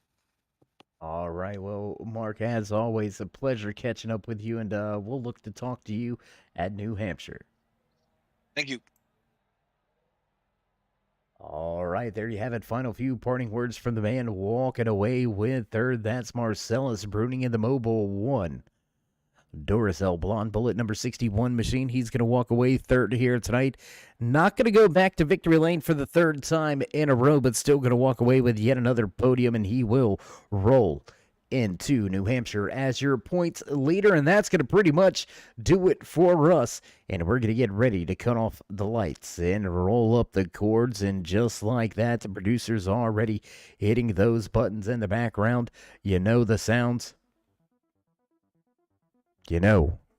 All right. Well, Mark, as always, a pleasure catching up with you, and we'll look to talk to you at New Hampshire. Thank you. All right, there you have it. Final few parting words from the man walking away with third. That's Marcellus Bruning in the Mobile 1. Duracell Blonde Bullet number 61 machine. He's going to walk away third here tonight. Not going to go back to victory lane for the third time in a row, but still going to walk away with yet another podium, and he will roll into New Hampshire as your points leader, and that's going to pretty much do it for us. And we're going to get ready to cut off the lights and roll up the cords, and just like that, the producer's already hitting those buttons in the background. You know the sounds.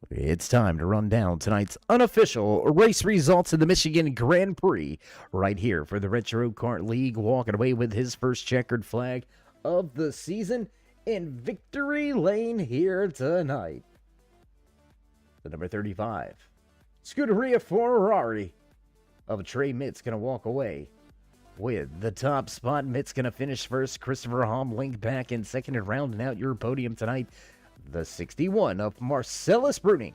It's time to run down tonight's unofficial race results in the Michigan Grand Prix right here for the Retro Kart League, walking away with his first checkered flag of the season in victory lane here tonight. The number 35, Scuderia Ferrari of Trey Mitt's going to walk away with the top spot. Mitt's going to finish first. Christopher Homlink back in second, and rounding out your podium tonight, the 61 of Marcellus Bruning.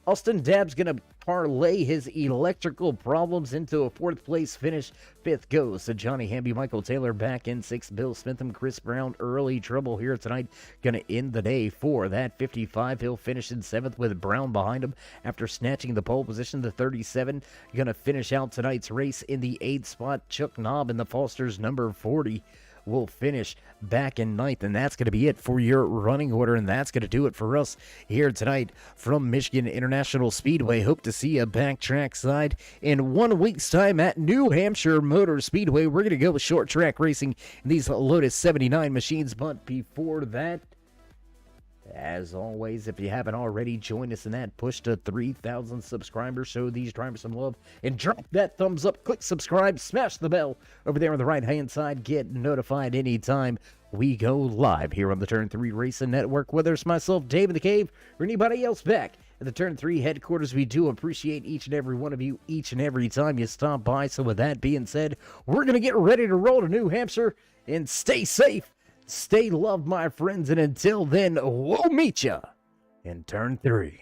Austin Dabb's going to parlay his electrical problems into a fourth place finish. Fifth goes to Johnny Hamby. Michael Taylor back in sixth. Bill Smitham, Chris Brown, early trouble here tonight. Going to end the day for that 55. He'll finish in seventh with Brown behind him after snatching the pole position. The 37 going to finish out tonight's race in the 8th spot. Chuck Knobb in the Foster's number 40 will finish back in ninth, and that's going to be it for your running order, and that's going to do it for us here tonight from Michigan International Speedway. Hope to see you back trackside in 1 week's time at New Hampshire Motor Speedway. We're going to go with short track racing in these Lotus 79 machines, but before that, as always, if you haven't already, join us in that push to 3,000 subscribers. Show these drivers some love and drop that thumbs up. Click subscribe, smash the bell over there on the right-hand side. Get notified anytime we go live here on the Turn 3 Racing Network. Whether it's myself, Dave in the Cave, or anybody else back at the Turn 3 headquarters, we do appreciate each and every one of you each and every time you stop by. So with that being said, we're going to get ready to roll to New Hampshire, and stay safe. Stay loved, my friends, and until then, we'll meet ya in Turn 3.